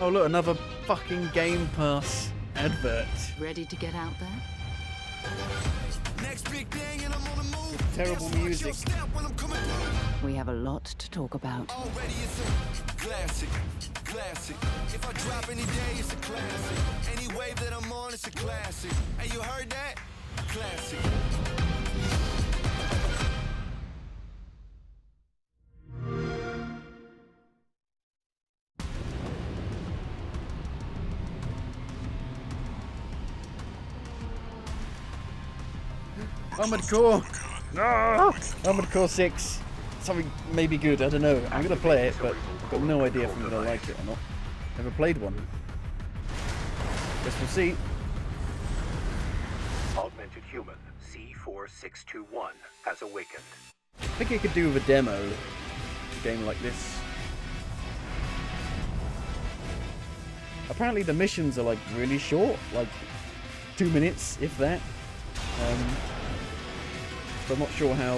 Oh look, another fucking Game Pass advert. Ready to get out there? Terrible music. We have a lot to talk about. Classic. If I drop any day, it's a classic. Any wave that I'm on, it's a classic. Hey, you heard that? Classic. Armored Core! No! Armored Core 6. Something maybe good, I don't know. I'm gonna play it, but I've got no idea if I'm gonna like it or not. Never played one. Guess we'll see. Augmented human C4621 has awakened. I think it could do with a demo. A game like this. Apparently the missions are like really short, like 2 minutes, if that. So I'm not sure how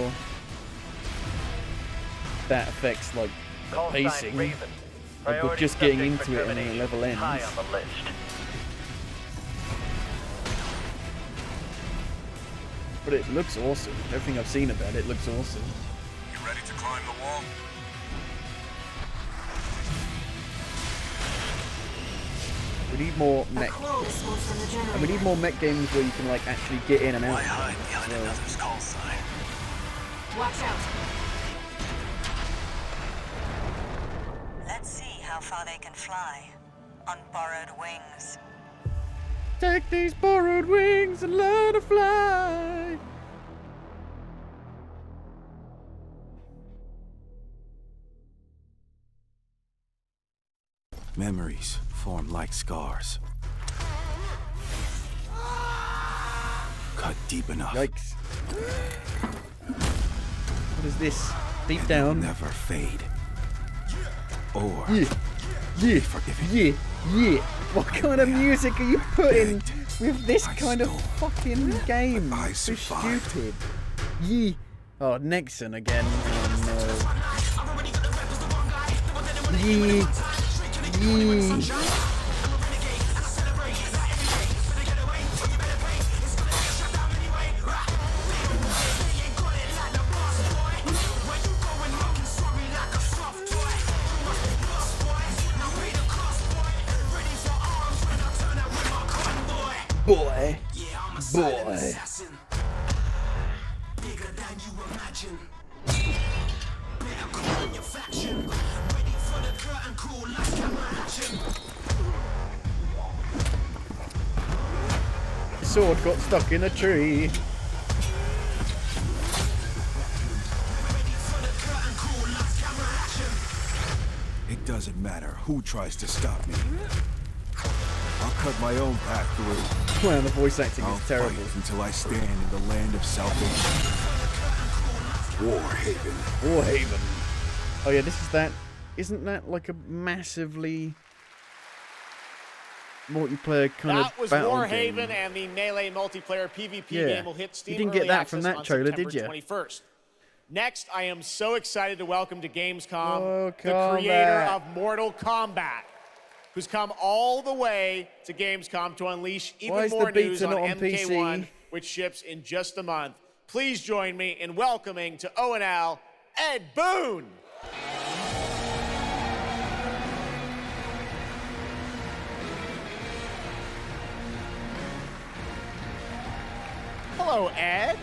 that affects like the pacing. Like we're just getting into it and then the level ends. High on the list. But it looks awesome. Everything I've seen about it looks awesome. You ready to climb the wall? We need more mech. And we need more mech games where you can like actually get in and out. Why hide behind another's call sign? Watch out. Let's see how far they can fly on borrowed wings. Take these borrowed wings and learn to fly. Memories form like scars. Cut deep enough. Yikes. What is this? Deep down. Never fade. Or yeah, What kind of music are you putting with this kind of fucking game? So stupid. Yeah. Oh, Nexon again. Oh no. Yeah. Boy. The sword got stuck in a tree. it doesn't matter who tries to stop me. I'll cut my own path through. Wow, the voice acting I'll is terrible. fight until I stand in the land of salvation. Warhaven. Oh yeah, this is that. Isn't that like a massively multiplayer kind that of was battle Warhaven, game? and the Melee multiplayer PvP Yeah. game will hit Steam You didn't Early get that from Access that on trailer, September did you? 21st. Next, I am so excited to welcome to Gamescom Oh, the creator Kombat. of Mortal Kombat, who's come all the way to Gamescom to unleash Why even is the more news beta on not on MK1, PC? which ships in just a month. Please join me in welcoming to ONL, Ed Boon. Hello, Ed.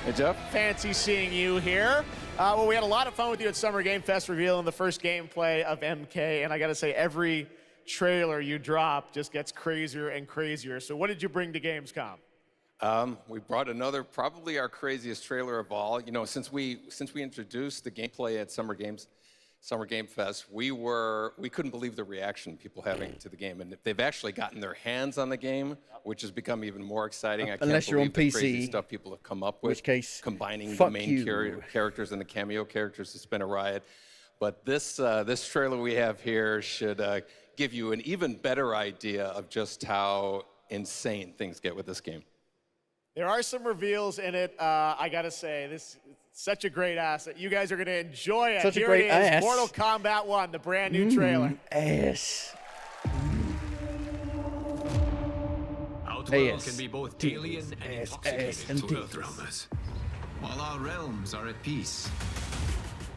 Hey, Jeff. Fancy seeing you here. Well, we had a lot of fun with you at Summer Game Fest revealing the first gameplay of MK, and I gotta say, every trailer you drop just gets crazier and crazier. So what did you bring to Gamescom? We brought another, probably our craziest trailer of all. You know, since we introduced the gameplay at Summer Game Fest, we couldn't believe the reaction people having to the game, and they've actually gotten their hands on the game, which has become even more exciting. I Unless can't you're on believe the crazy PC, stuff people have come up with. which case, combining the fuck main you. characters and the cameo characters, it's been a riot. But this trailer we have here should give you an even better idea of just how insane things get with this game. There are some reveals in it. I gotta say, this is such a great asset. You guys are gonna enjoy it. Such a Here great it is, ass. Mortal Kombat 1, the brand new trailer. Ass. Outworld AS. can be both T- alien and AS, intoxicating and to T. Earthrealmers. While our realms are at peace,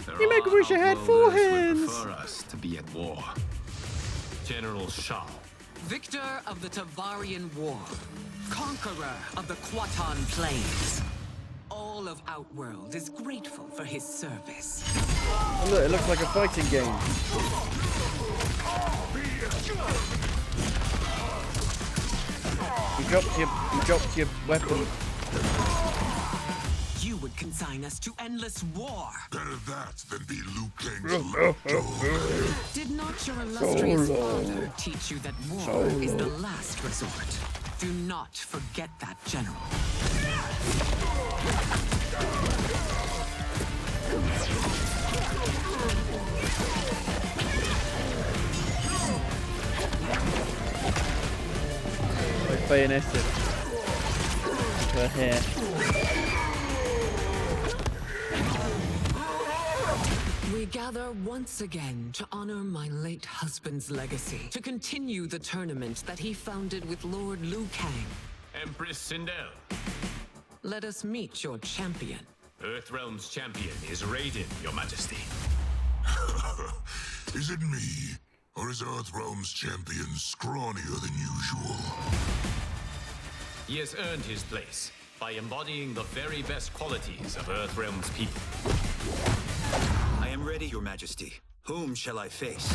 there You make are wish I had 4 Outworlders who hands. prefer us to be at war. General Shao. Victor of the Tavarian War, conqueror of the Quatan Plains. All of Outworld is grateful for his service. Oh, look, it looks like a fighting game. You dropped your weapon. You would consign us to endless war. Better that than be Liu Kang's lapdog. Did not your illustrious father teach you that war is the last resort? Do not forget that, General. Like bayoneted. Her hair. We gather once again to honor my late husband's legacy, to continue the tournament that he founded with Lord Liu Kang. Empress Sindel. Let us meet your champion. Earthrealm's champion is Raiden, Your Majesty. Is it me? Or is Earthrealm's champion scrawnier than usual? He has earned his place by embodying the very best qualities of Earthrealm's people. I am ready, Your Majesty. Whom shall I face?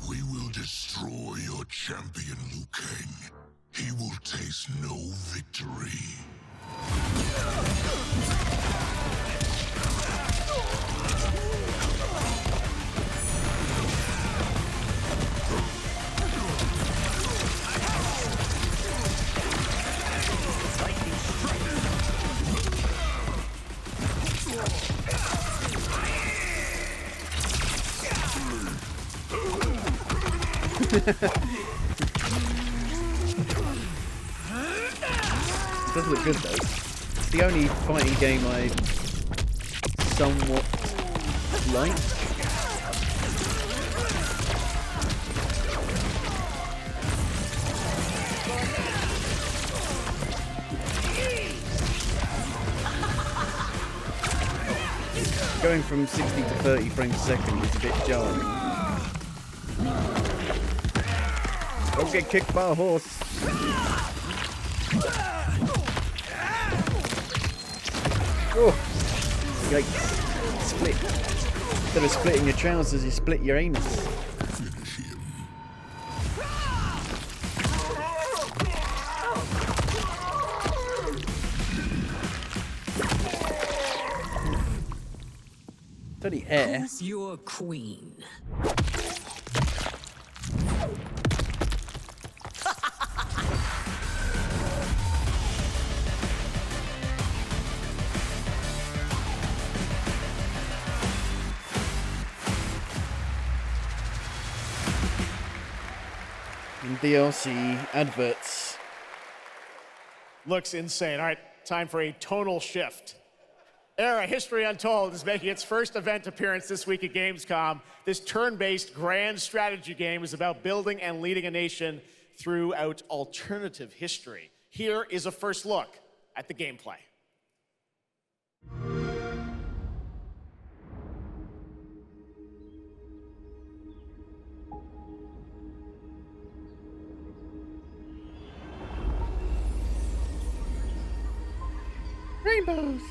We will destroy your champion, Liu Kang. He will taste no victory. It does look good though. It's the only fighting game I somewhat like. Going from 60 to 30 frames a second is a bit jarring. Don't get kicked by a horse. Oh, yikes. Split. Instead of splitting your trousers, you split your anus. Finish him. Bloody hair. Who's your queen? And DLC adverts. Looks insane. All right, time for a tonal shift. Era History Untold is making its first event appearance this week at Gamescom. This turn-based grand strategy game is about building and leading a nation throughout alternative history. Here is a first look at the gameplay. Rainbows.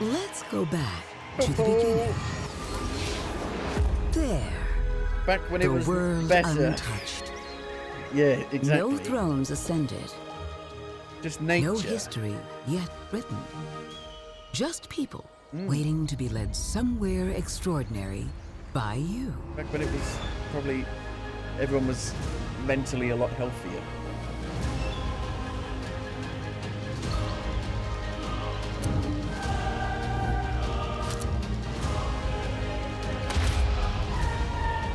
Let's go back to the beginning. There. Back when it was the world better. untouched. Yeah, exactly. No thrones ascended. Just nature. No history yet written. Just people waiting to be led somewhere extraordinary by you. Back when it was probably everyone was mentally a lot healthier.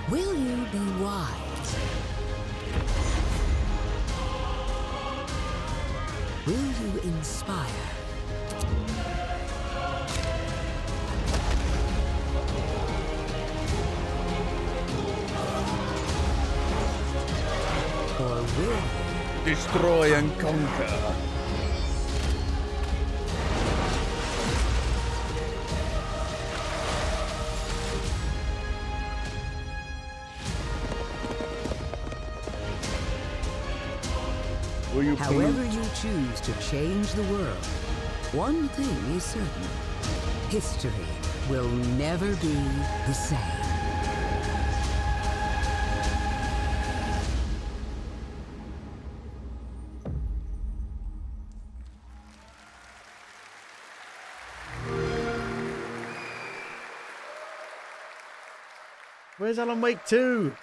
Will you be wise to inspire. Or will destroy and conquer. However you choose to change the world, one thing is certain. History will never be the same. Where's Alan Wake 2?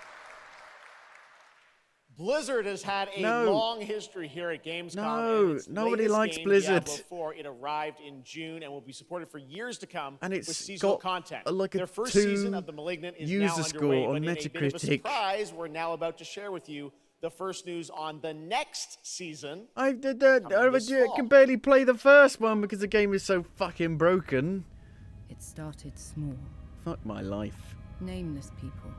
Blizzard has had a long history here at Gamescom. No, nobody likes Blizzard. Diablo 4, it arrived in June and will be supported for years to come And it's with seasonal got content. like a Their first 2 season of The Malignant is user now underway, score on but in a bit of a Metacritic. surprise, we're now about to share with you the first news on the next season. I can barely play the first one because the game is so fucking broken. It started small. Fuck my life. Nameless people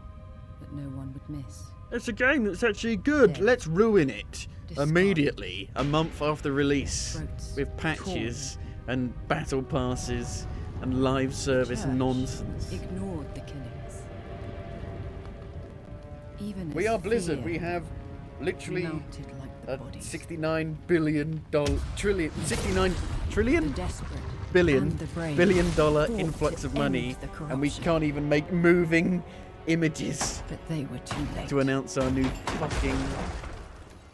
that no one would miss. It's a game that's actually good. Let's ruin it immediately, a month after release, with patches and battle passes and live service nonsense. Ignored the killings. Even We as are Blizzard. fear We have literally melted like the a bodies. $69 billion trillion brave billion dollar fought influx to of money, end the and we corruption. can't even make moving images But they were too late. to announce our new fucking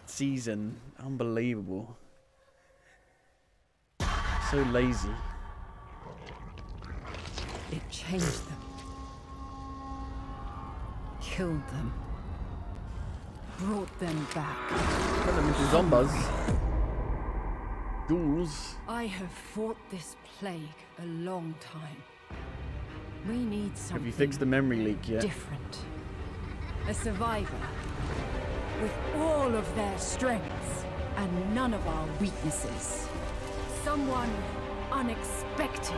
season. Unbelievable. So lazy. It changed them. Killed them. Brought them back. Turn them into zombies. Ghouls. I have fought this plague a long time. We need something Have you fixed the memory leak yet? different. A survivor with all of their strengths and none of our weaknesses. Someone unexpected.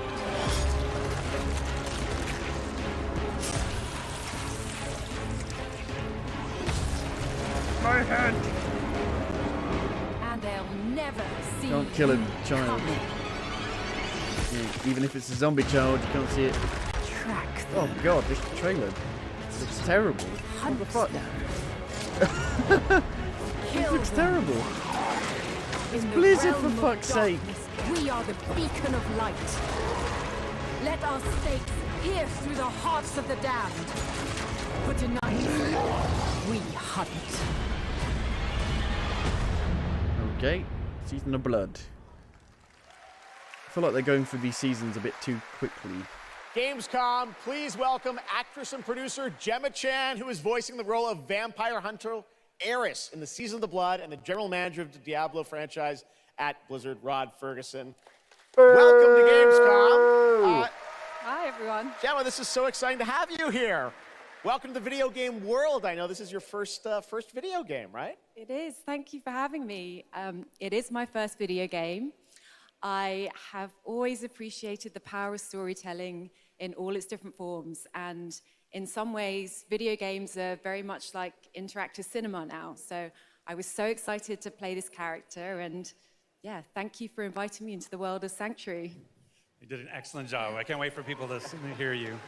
My head. And they'll never see Can't kill a you child. coming. Yeah, even if it's a zombie child, you can't see it. Track Oh god, this trailer looks terrible. What the fuck? This looks terrible. It's Blizzard, for fuck's sake. We are the beacon of light. Let our stakes pierce through the hearts of the damned. For tonight, we hunt. Okay, Season of Blood. I feel like they're going through these seasons a bit too quickly. Gamescom, please welcome actress and producer Gemma Chan, who is voicing the role of vampire hunter Eris in the Season of the Blood, and the general manager of the Diablo franchise at Blizzard, Rod Ferguson. Welcome to Gamescom. Hi, everyone. Gemma, this is so exciting to have you here. Welcome to the video game world. I know this is your first video game, right? It is. Thank you for having me. It is my first video game. I have always appreciated the power of storytelling in all its different forms, and in some ways, video games are very much like interactive cinema now. So I was so excited to play this character, and yeah, thank you for inviting me into the world of Sanctuary. You did an excellent job. I can't wait for people to hear you.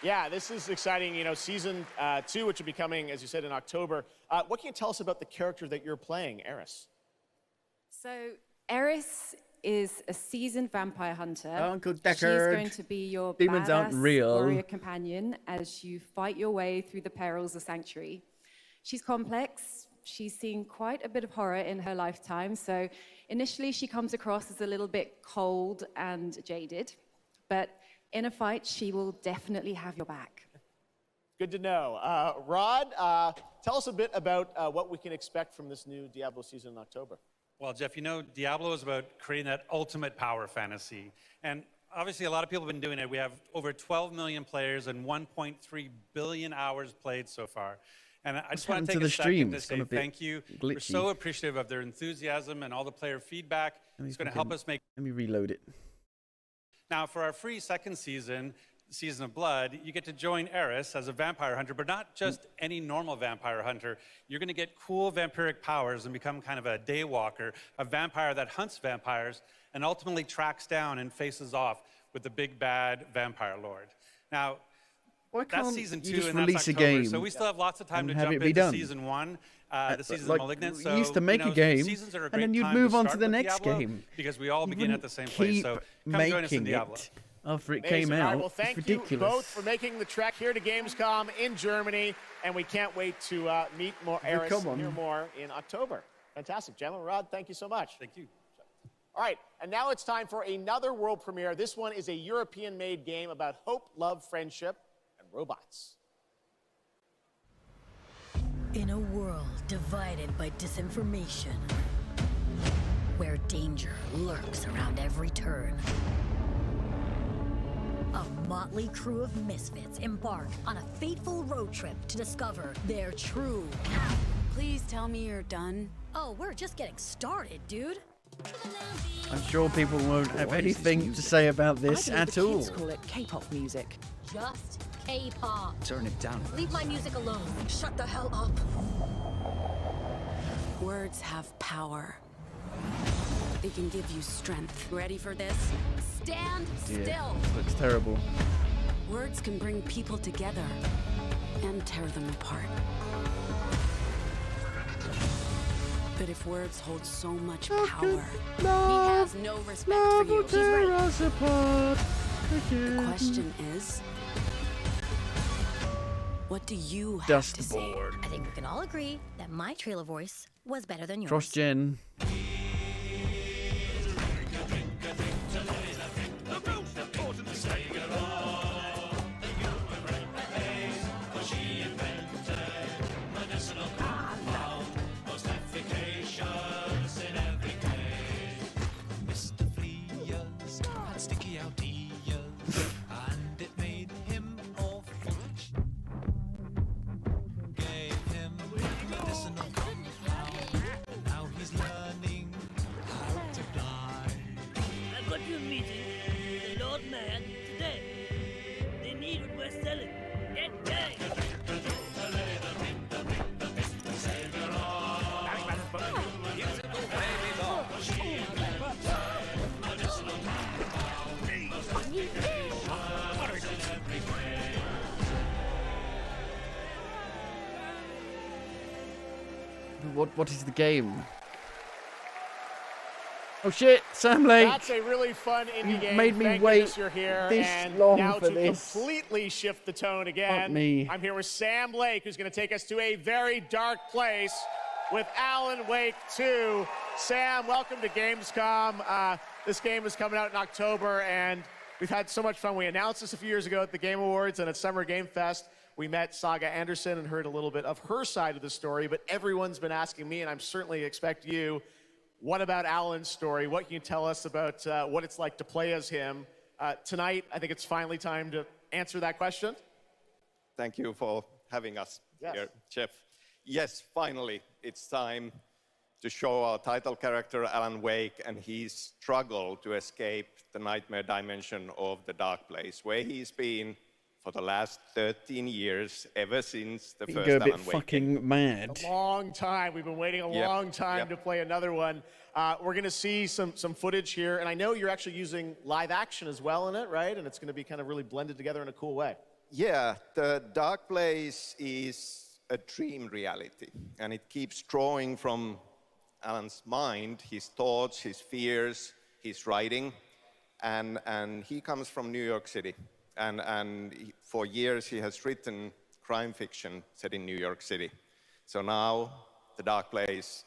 Yeah, this is exciting. You know, Season 2, which will be coming, as you said, in October. What can you tell us about the character that you're playing, Eris? So Eris is a seasoned vampire hunter. Uncle She is Deckard. going to be your Demons aren't badass real. warrior companion as you fight your way through the perils of Sanctuary. She's complex. She's seen quite a bit of horror in her lifetime. So initially she comes across as a little bit cold and jaded. But in a fight, she will definitely have your back. Good to know. Rod, tell us a bit about what we can expect from this new Diablo season in October. Well, Jeff, you know, Diablo is about creating that ultimate power fantasy. And obviously, a lot of people have been doing it. We have over 12 million players and 1.3 billion hours played so far. And I just happened want to to take a the stream? second to It's say gone a bit thank you. We're glitchy. so appreciative of their enthusiasm and all the player feedback. It's going to help us make. Let me reload it. Now, for our free second season, Season of Blood, you get to join Eris as a vampire hunter, but not just any normal vampire hunter. You're going to get cool vampiric powers and become kind of a daywalker, a vampire that hunts vampires and ultimately tracks down and faces off with the big bad vampire lord. Now, Why that's can't season you 2 just and that's release a October, game so we still have lots of time and to have jump it be into done? season 1. The season Like, of Malignant. we So, used to make you know, a game, seasons are a and great then you'd time move to on to start the with next Diablo, game. because we all You begin at wouldn't the same place. keep So come join us in making Diablo. it after it Amazing. came All right, out. well, It's thank ridiculous. you both for making the trek here to Gamescom in Germany, and we can't wait to meet more Eris come and hear on. more in October. Fantastic. Gentlemen, Rod, thank you so much. Thank you. All right, and now it's time for another world premiere. This one is a European-made game about hope, love, friendship, and robots. In a world divided by disinformation, where danger lurks around every turn, a motley crew of misfits embark on a fateful road trip to discover their true path. Please tell me you're done. Oh, we're just getting started, dude. I'm sure people won't have anything to say about this I believe at the all. kids call it K-pop music. Just K-pop. Turn it down. Leave my music alone. Shut the hell up. Words have power. They can give you strength. Ready for this? Stand Yeah, still. looks terrible. Words can bring people together and tear them apart. But if words hold so much power, He has no respect for you. He's right. us apart again. the question is, what do you have to say? Dustboard. I think we can all agree that my trailer voice was better than yours. Cross-gen. I've got you a meeting with the Lord Mayor today. They need what we're selling. Get going! What is the game? Oh shit, Sam Lake! That's a really fun indie You game. made me Thank wait goodness you're here. this and long now for to this. completely shift the tone again, Fuck me. I'm here with Sam Lake, who's going to take us to a very dark place with Alan Wake 2. Sam, welcome to Gamescom. This game is coming out in October, and we've had so much fun. We announced this a few years ago at the Game Awards and at Summer Game Fest. We met Saga Anderson and heard a little bit of her side of the story, but everyone's been asking me, and I'm certainly expect you, what about Alan's story? What can you tell us about what it's like to play as him? Tonight, I think it's finally time to answer that question. Thank you for having us here, Jeff. Yes, finally, it's time to show our title character, Alan Wake, and his struggle to escape the nightmare dimension of the dark place, where he's been for the last 13 years, ever since the You first can go a bit Alan Wake fucking game. mad. A long time. We've been waiting a Yep, long time yep. to play another one. We're going to see some footage here, and I know you're actually using live action as well in it, right? And it's going to be kind of really blended together in a cool way. Yeah, the dark place is a dream reality, and it keeps drawing from Alan's mind, his thoughts, his fears, his writing, and he comes from New York City. For years, he has written crime fiction set in New York City. So now, the dark place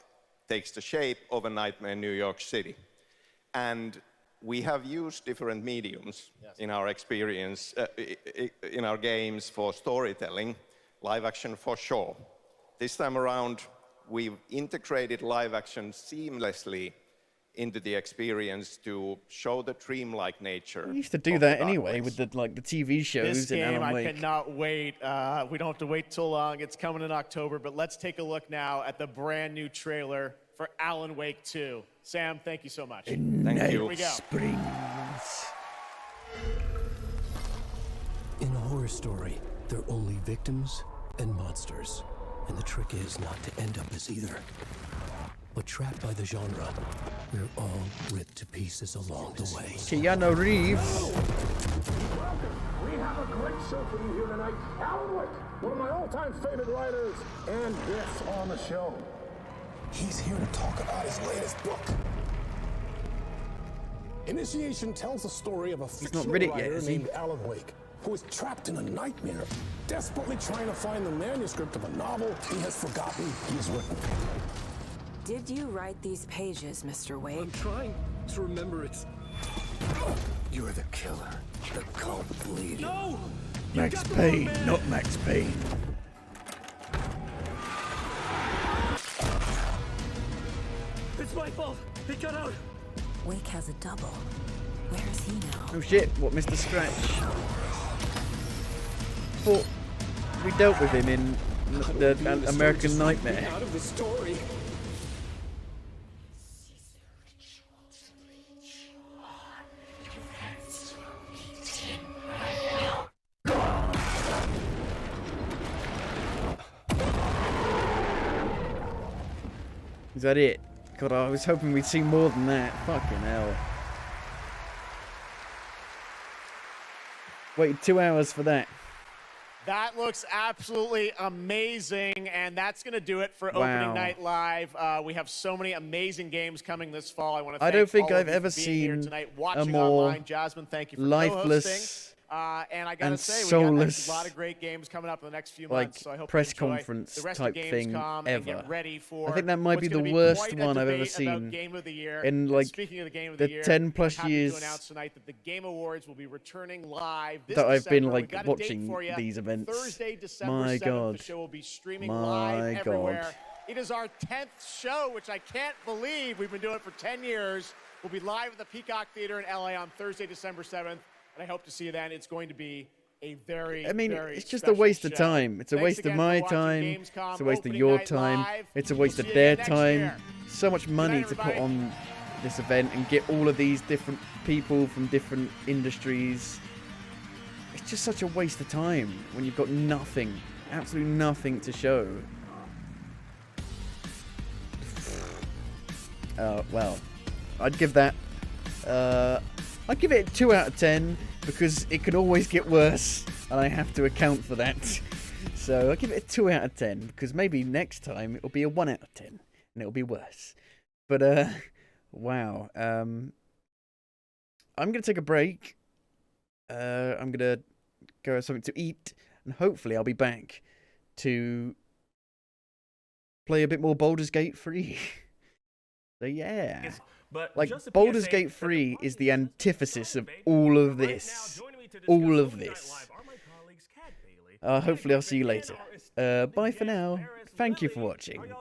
takes the shape of a nightmare in New York City. And we have used different mediums in our experience, in our games for storytelling, live action for sure. This time around, we've integrated live action seamlessly into the experience to show the dreamlike nature. We used to do of that the anyway with the TV shows This in game, Alan I Wake. cannot wait. We don't have to wait too long. It's coming in October, but let's take a look now at the brand new trailer for Alan Wake 2. Sam, thank you so much. Thank you. Here we go. Springs. In a horror story, there are only victims and monsters. And the trick is not to end up as either. But trapped by the genre, we're all ripped to pieces along the way. Keanu Reeves. We have a great show for you here tonight. Alan Wake, one of my all-time favorite writers, and guests on the show. He's here to talk about his latest book. Initiation tells the story of a not fictional read it yet, writer is he? named Alan Wake, who is trapped in a nightmare, desperately trying to find the manuscript of a novel he has forgotten he has written. Did you write these pages, Mr. Wake? I'm trying to remember it's... You're the killer, the cult leader. No! Max Payne, not Max Payne. It's my fault. He got out. Wake has a double. Where is he now? Oh shit, what, Mr. Scratch? Thought we dealt with him in the American Nightmare. Out of the story. Is that it? God, I was hoping we'd see more than that. Fucking hell. Waited 2 hours for that. That looks absolutely amazing, and that's going to do it for Opening Night Live. We have so many amazing games coming this fall. I want to thank I don't think all I've of you ever for being here seen tonight, a watching more online. Jasmine, thank you for lifeless co-hosting. And I gotta and say, we soulless, got a lot of great games coming up in the next few like, months. So I hope press you enjoy conference the rest type of thing Gamescom and ever. get ready for I think that might be what's the gonna worst quite a one I've ever debate about seen Game of the Year. in, And like, speaking of the Game of the the Year, 10 plus I'm happy years to announce tonight that the Game Awards will be returning live this that I've been December. like We've got a date watching for you. these events. Thursday, December My 7th. God. The show will be streaming My live everywhere. God. It is our 10th show, which I can't believe. We've been doing it for 10 years. We'll be live at the Peacock Theater in LA on Thursday, December 7th, and I hope to see you then. It's going to be a very, I mean, very it's just a special waste of show. time. It's a Thanks waste of again my for watching time. Gamescom It's a waste of Opening your Night time. Live. It's a We'll waste see of you their again next time. year. So much money night, to put everybody. on this event and get all of these different people from different industries. It's just such a waste of time when you've got nothing, absolutely nothing to show. Well, I'd give that. I'd give it a 2 out of 10 because it could always get worse, and I have to account for that. So I'll give it a 2 out of 10 because maybe next time it'll be a 1 out of 10 and it'll be worse. But wow. I'm gonna take a break. I'm gonna go have something to eat, and hopefully I'll be back to play a bit more Baldur's Gate 3. So yeah. Like, Baldur's Gate 3 is the antithesis of all of this. All of this. Hopefully I'll see you later. Bye for now. Thank you for watching.